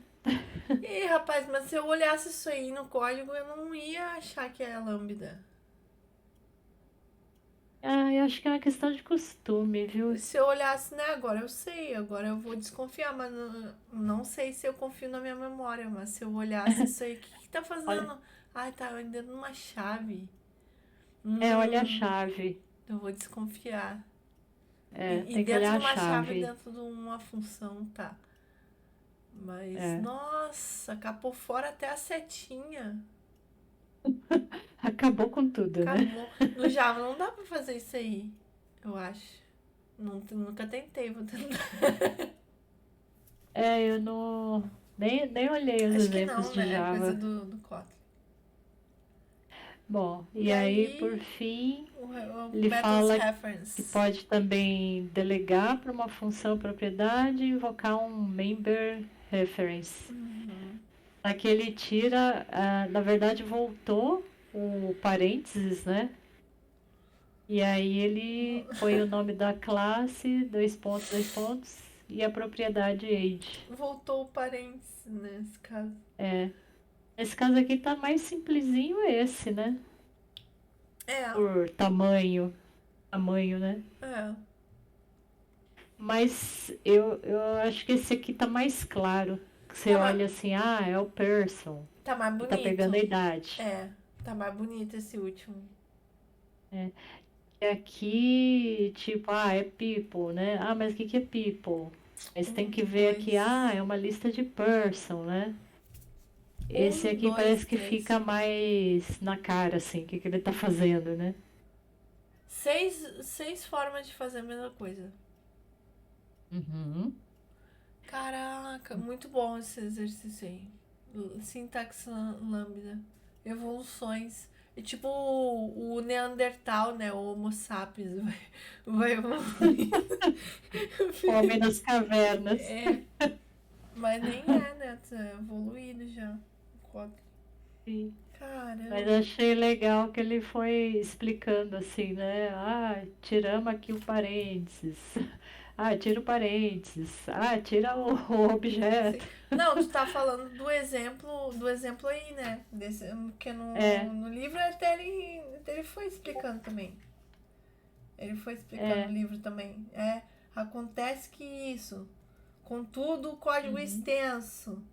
Ih, rapaz, mas se eu olhasse isso aí no código, eu não ia achar que é lambda. Ah, eu acho que é uma questão de costume, viu? Se eu olhasse, né, agora eu sei, agora eu vou desconfiar, mas não sei se eu confio na minha memória, mas se eu olhasse isso aí, o que tá Olha, fazendo? Ai, tá vendendo uma chave. olha a Hum, chave. eu vou desconfiar. É, E tem que dentro olhar de a uma chave, chave. dentro de uma função, tá. Mas, É. nossa, capou fora até a setinha. Acabou com tudo, né? Acabou. No Java não dá pra fazer isso aí, eu acho. Nunca tentei, vou tentar. É, eu não. Nem olhei os Acho que exemplos não, de né? É coisa Java. do Kotlin. Bom, E e aí, por aí, fim, o ele methods fala que reference. pode também delegar para uma função propriedade e invocar um member reference. Uhum. Aqui ele tira, na verdade, voltou o parênteses, né? E aí ele põe o nome da classe, dois pontos, e a propriedade age. Voltou o parênteses nesse caso. É. Nesse caso aqui tá mais simplesinho esse, né? É, Por tamanho, né? é. Mas eu acho que esse aqui tá mais claro. Que você Tá, olha assim, ah, é o person, tá mais que tá pegando a bonito. idade. É, tá mais bonito esse último. É. E aqui, tipo, é people, né? Ah, mas o que que é people? Aí você tem que ver aqui, Dois. é uma lista de person, né? Esse Um, aqui dois, parece que três. fica mais na cara, assim, o que que ele tá fazendo, né? Seis formas de fazer a mesma coisa. Uhum. Caraca, muito bom esse exercício aí. Sintaxe lambda. Evoluções. É tipo o Neandertal, né? O Homo sapiens vai evoluindo. Homem das cavernas. É, mas nem é, né? Tá evoluído já. Sim. Mas Caramba. achei legal que ele foi explicando assim, né? Tiramos aqui o parênteses. Tira o parênteses. Tira o Sim. objeto. Não, tu tá falando do exemplo aí, né? Porque É, no livro até ele foi explicando também. Ele foi explicando no é. livro também. Acontece que isso, contudo, o código é Uhum, extenso,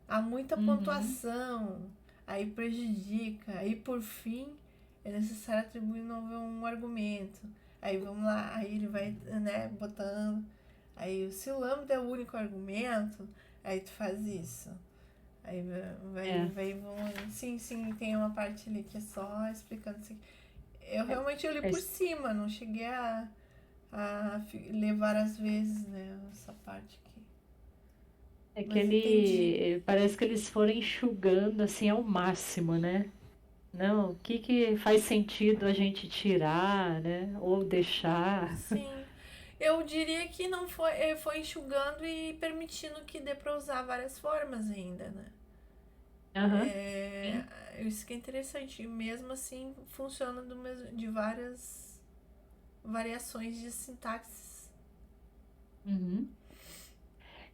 há muita uhum. pontuação, aí prejudica, aí por fim é necessário atribuir um argumento. Aí vamos lá, aí ele vai, né, botando. Aí se o lambda é o único argumento, aí tu faz isso. Aí É. sim, sim, tem uma parte ali que é só explicando isso aqui. Eu É, realmente li é, por cima, não cheguei a ler várias vezes, né, essa parte aqui. é que Mas entendi. parece que eles foram enxugando assim ao máximo, né? Não, o que que faz sentido a gente tirar, né? Ou deixar. Sim. Eu diria que não foi enxugando e permitindo que dê para usar várias formas ainda, né? Aham, É, sim. isso que é interessante. E mesmo assim, funciona de várias variações de sintaxes. Uhum.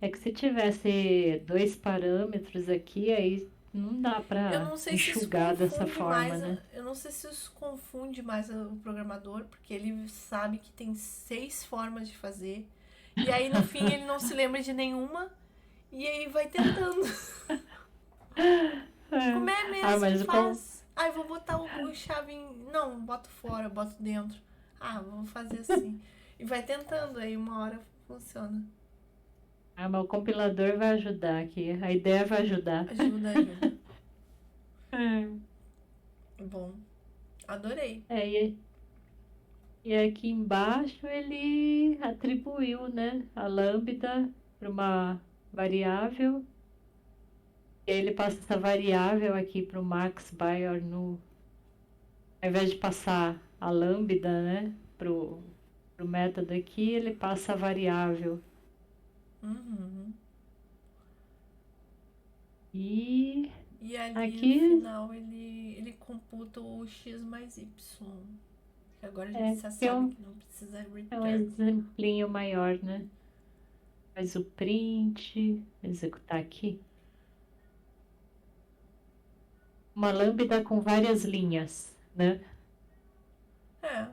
É que se tivesse dois parâmetros aqui, aí não dá Eu pra não sei se isso enxugar dessa confunde forma, mais, né? eu não sei se isso confunde mais o programador, porque ele sabe que tem 6 formas de fazer. E aí no fim ele não se lembra de nenhuma e aí vai tentando. Como É. é mesmo que Mas faz? Eu vou botar o chave em. Não, boto fora, boto dentro. Vou fazer assim. E vai tentando, aí uma hora funciona. mas o compilador vai ajudar aqui. A ideia vai ajudar. Ajuda, ajuda. É. Bom, adorei. É, e aqui embaixo ele atribuiu, né, a lambda para uma variável. E aí ele passa essa variável aqui para o Max Bayor no. Ao invés de passar a lambda, né, pro método aqui, ele passa a variável. Uhum. E E ali no aqui final ele computa o x mais y. Agora a gente é, já que sabe que não precisa é um return. exemplinho maior, né? Faz o print, executar aqui. Uma lambda com várias linhas, né? É.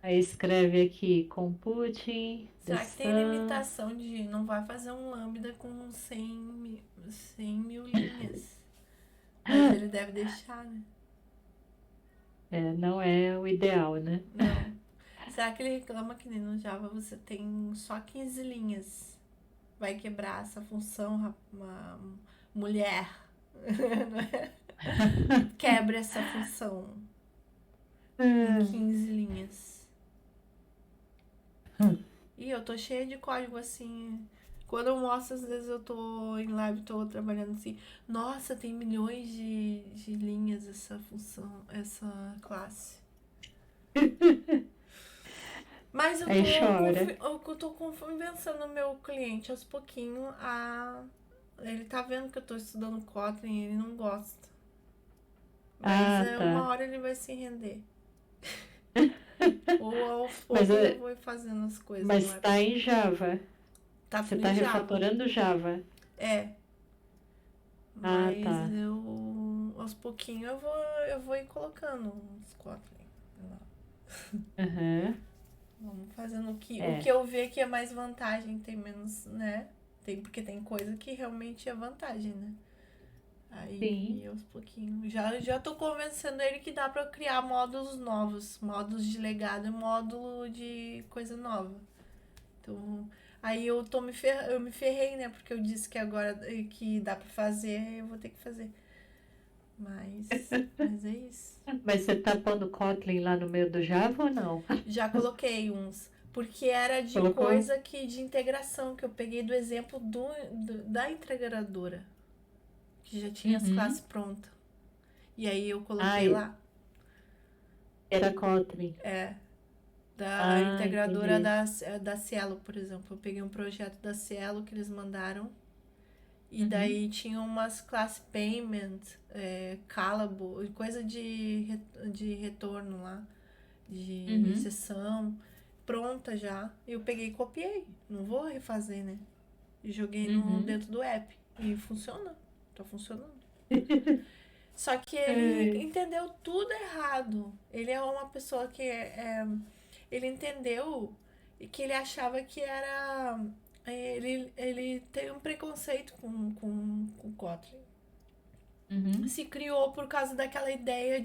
Aí escreve aqui computing the Será que tem sum. limitação de não vai fazer um lambda com 100 mil linhas? Mas ele deve deixar, né? É, não é o ideal, né? Não. Será que ele reclama que nem no Java você tem só 15 linhas? Vai quebrar essa função, uma mulher. Não é? Quebra essa função em 15 linhas. E eu tô cheia de código assim. Quando eu mostro, às vezes eu tô em live, tô trabalhando assim. Nossa, tem milhões de linhas essa função, essa classe. Mas Aí chora. eu tô convencendo o meu cliente aos pouquinhos a. Ele tá vendo que eu tô estudando Kotlin e ele não gosta. Mas uma Tá. hora ele vai se render. Ou aos Mas, poucos eu vou fazendo as coisas, não mas é? tá em Java. Tá Você tudo tá em Java. refatorando Java. É, Tá. mas aos pouquinhos eu vou ir colocando uns Kotlin lá. Aham. Vamos fazendo o que É. eu ver que é mais vantagem, tem menos, né? Porque tem coisa que realmente é vantagem, né? Sim. Aí, aos pouquinhos. Já tô convencendo ele que dá pra criar módulos novos. Módulos de legado e módulo de coisa nova. Então, aí eu me ferrei, né? Porque eu disse que agora que dá pra fazer, eu vou ter que fazer. Mas é isso. Mas você tá pondo Kotlin lá no meio do Java ou não? Já coloquei uns. Porque era de Colocou? coisa que de integração, que eu peguei do exemplo da integradora, que já tinha as classes Uhum. prontas. E aí eu coloquei Ai, lá. era Kotlin. É, da Ah, integradora entendi. da Cielo, por exemplo. Eu peguei um projeto da Cielo que eles mandaram. E Uhum. daí tinha umas class payment, callable, coisa de retorno lá, de Uhum. sessão, pronta já. Eu peguei e copiei. Não vou refazer, né? E joguei Uhum. dentro do app. E funciona. Tá funcionando. Só que ele Ai. entendeu tudo errado. Ele é uma pessoa que ele entendeu que ele achava que era. Ele tem um preconceito com o Kotlin. Uhum. Se criou por causa daquela ideia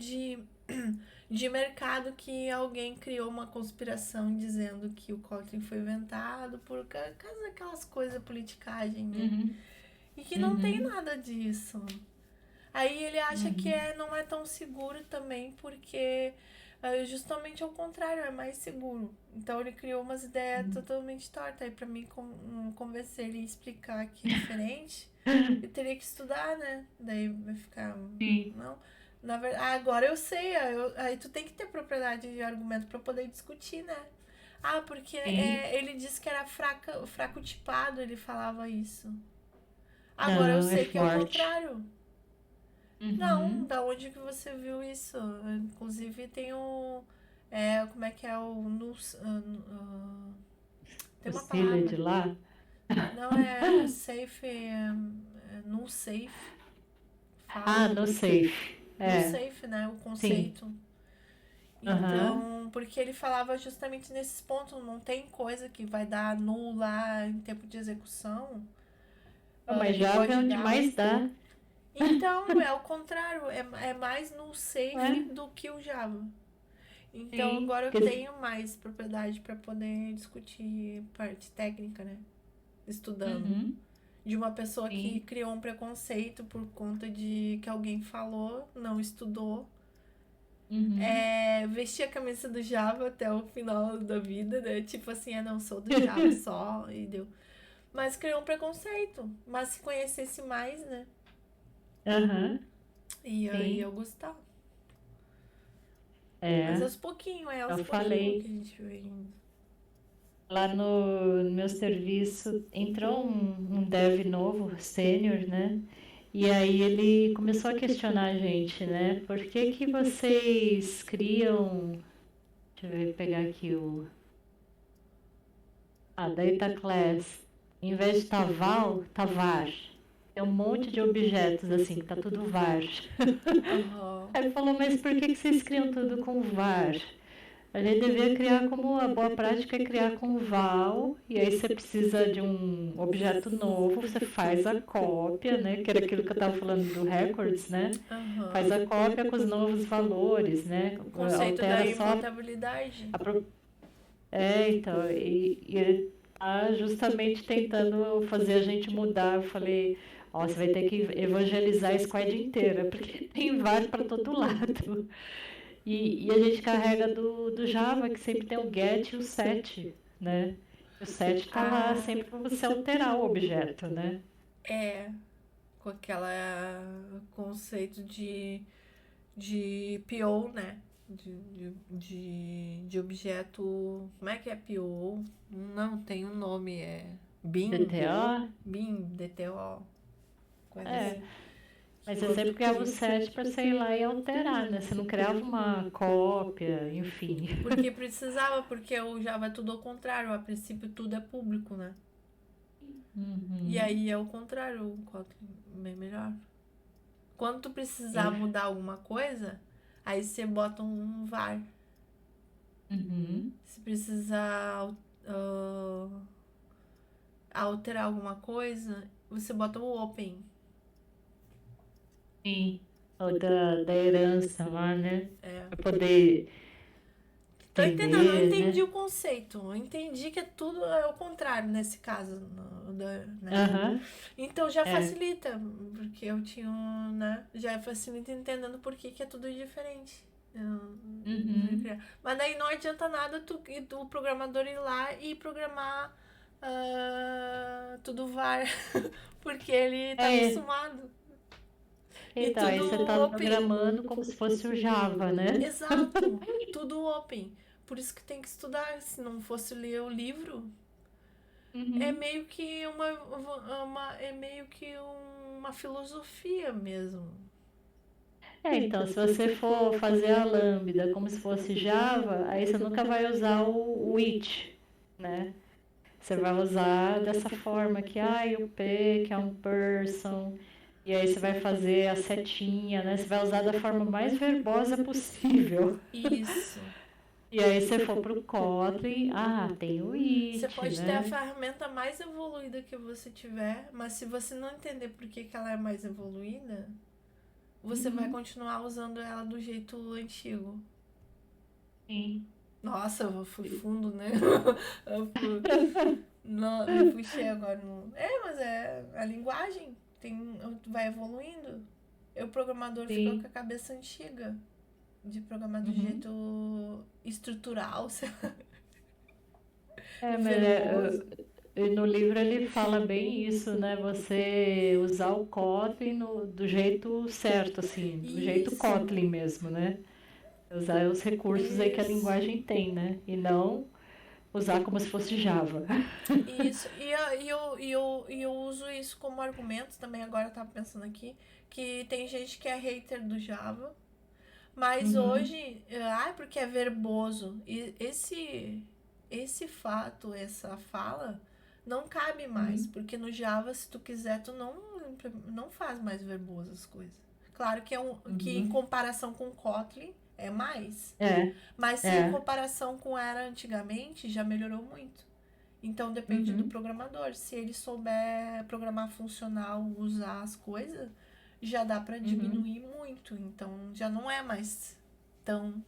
de mercado que alguém criou uma conspiração dizendo que o Kotlin foi inventado por causa daquelas coisas politicagem, né? Uhum. E que não tem Uhum. nada disso. Aí ele acha que Uhum. não é tão seguro também, porque justamente ao contrário, é mais seguro. Então ele criou umas ideias totalmente tortas. Aí pra mim convencer ele e explicar que é diferente, eu teria que estudar, né? Daí vai ficar. Sim. Não. Na verdade, agora eu sei, aí tu tem que ter propriedade de argumento pra poder discutir, né? Ah, porque Sim. ele disse que era fraco tipado, ele falava isso. Agora eu Não, é sei que é o forte. contrário. Não, Uhum. da onde que você viu isso? Inclusive tem o. Como é que é o. Tem O uma Cília palavra. de lá. Não é safe. Null safe. Ah, Fala. no safe. Null É, safe, né? O sim. conceito. Aham. Então, porque ele falava justamente nesses pontos, não tem coisa que vai dar null lá em tempo de execução. Mas Ele Java é pode onde dar. mais dá. Então, é o contrário, é mais null safe É, do que o Java. Então sim. agora eu tenho mais propriedade para poder discutir parte técnica, né? Estudando. Uhum. De uma pessoa que Sim. criou um preconceito por conta de que alguém falou, não estudou, Uhum. vestia a camisa do Java até o final da vida, né? Tipo assim, não sou do Java só, e deu. Mas criou um preconceito. Mas se conhecesse mais, né? Aham. E aí eu Sim. gostava. Mas É. aos Eu pouquinhos que a falei. gente vai indo. Lá no meu serviço entrou um dev novo, sênior, né? E aí ele começou a questionar a gente, né? Por que que vocês criam. Deixa eu ver, pegar aqui o. A Data Class. Em vez de taval, tavar. Tem um monte de objetos assim, que tá tudo var. Aham. Aí ele falou, mas por que que vocês criam tudo com var? A gente devia criar como a boa prática é criar com val, e aí você precisa de um objeto novo, você faz a cópia, né? Que era aquilo que eu estava falando do records, né? Faz Aham. a cópia com os novos valores, né? O conceito da Altera só imutabilidade. a. Então, e ele tá justamente tentando fazer a gente mudar. Eu falei, ó, você vai ter que evangelizar a squad inteira, porque tem var para todo lado. E a gente carrega do Java, que sempre tem o get e o set, né? O set está lá Ah, sempre para você alterar o objeto, né? é. Com aquela conceito de PO, né? De objeto. Como é que é PO? Não, tem um nome, BIM. DTA, BIM, DTO, coisa é. assim. Mas você sempre criava o set para você ir lá e alterar, né? Você não criava uma cópia, enfim. Porque precisava, porque o Java é tudo ao contrário. A princípio tudo é público, né? E Uhum. aí é o contrário, o Kotlin é bem melhor. Quando tu precisar Enf- mudar alguma coisa, aí você bota um var. Uhum. Se precisar ah, alterar alguma coisa, você bota o open. Sim. Ou da herança lá, né? É. Pra poder Tô entendendo, eu estender, entendi né? o conceito. Eu entendi que é tudo é o contrário nesse caso, né? Aham. Então já É. facilita, porque eu tinha, né? Já facilita entendendo por que é tudo diferente. Uhum. Mas daí não adianta nada o programador ir lá e programar tudo var, porque ele tá É. acostumado. E Então, aí tudo você tá open. programando como se fosse o Java, né? Exato, tudo open. Por isso que tem que estudar. Se não fosse ler o livro, é Uhum. meio que é meio que uma filosofia mesmo. É, então, se você for fazer a Lambda como se fosse Java, aí você nunca vai usar o it, né? Você vai usar dessa forma que, o P, que é um person, e aí você vai fazer a setinha, né? Você vai usar da forma mais verbosa possível. Isso. E aí você for pro Kotlin, tem o Você it, pode ter a né? ferramenta mais evoluída que você tiver, mas se você não entender por que ela é mais evoluída, você vai Uhum, continuar usando ela do jeito antigo. sim. Nossa, eu fui fundo, né? Eu não, me puxei agora. Mas é a linguagem vai evoluindo. E o programador ficou com a Sim. cabeça antiga de programar do Uhum. jeito estrutural, É, mas verboso. e no livro ele fala bem isso, né? Você usar o Kotlin do jeito certo, assim, do jeito Isso, Kotlin mesmo, né? Usar os recursos aí que a isso. linguagem tem, né? E não usar como se fosse Java. Isso, e eu uso isso como argumento também, agora eu tava pensando aqui, que tem gente que é hater do Java, mas Uhum, hoje, porque é verboso. E esse fato, essa fala, não cabe mais, uhum, porque no Java, se tu quiser, tu não faz mais verboso as coisas. Claro que em uhum. comparação com Kotlin é mais, É, mas se em é. comparação com era antigamente, já melhorou muito. Então depende do Uhum, programador. Se ele souber programar funcional, usar as coisas, já dá para uhum, diminuir muito. Então já não é mais tão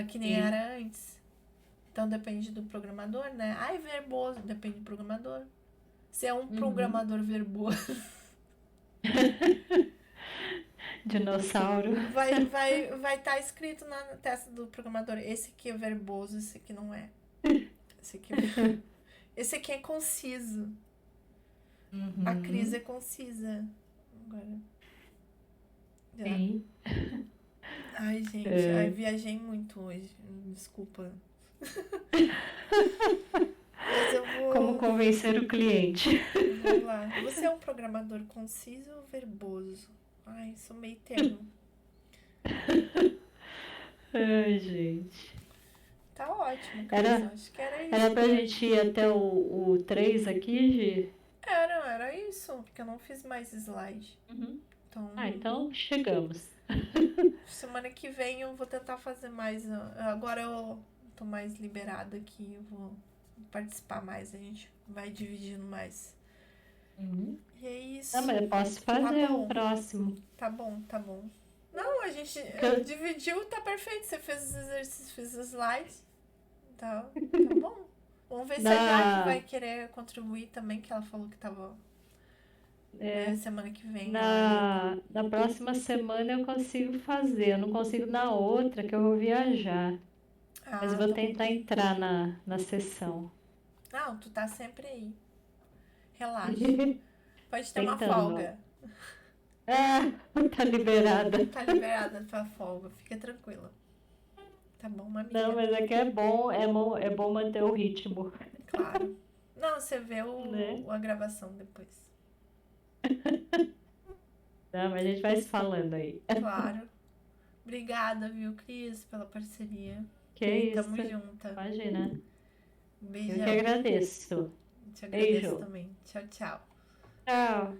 que nem sim. era antes. Então depende do programador, né? Ai, verboso, depende do programador. Se é um Uhum. programador verboso, Dinossauro. vai estar escrito na testa do programador: esse aqui é verboso, esse aqui não é. Esse aqui, esse aqui é conciso. A crise é Uhum, concisa. Agora, já. sim. Ai, gente, É. viajei muito hoje. Desculpa. Mas eu Como vou. convencer o cliente. Vou lá. Você é um programador conciso ou verboso? Ai, sou meio termo. Ai, gente. Tá ótimo, Cris. Era, Acho que era era isso pra por hoje. gente ir até o 3 aqui, Gi? Era isso. Porque eu não fiz mais slide. Uhum. Então, Então chegamos. semana que vem eu vou tentar fazer mais. Agora eu tô mais liberada aqui. Eu vou participar mais. A gente vai dividindo mais. Uhum. E é Não, isso. mas eu posso Tá fazer o bom. próximo. Tá bom, tá bom. Não, a gente Que eu- dividiu, tá perfeito. Você fez os exercícios, fez os slides. Tá bom. Vamos ver se a Jaque vai na, querer contribuir também, que ela falou que tava. é, Semana que vem ela ia estar. na próxima semana eu consigo fazer. Eu não consigo na outra, que eu vou viajar. Mas eu Ah, vou tá bom. tentar entrar na sessão. Não, tu tá sempre aí. Relaxa. Pode ter uma Tentando. folga. Ah, tá liberada. Tá liberada tua folga. Fica tranquila. Tá bom, uma Não, amiga? mas é que é bom manter o ritmo, Claro. Não, você vê né? a gravação depois. Não, mas a gente vai se falando aí. Claro. Obrigada, viu, Cris, pela parceria. Que Tamo isso, junta. imagina. Um Eu que beijão. agradeço. Te agradeço Beijo. também. Tchau, tchau. Tchau.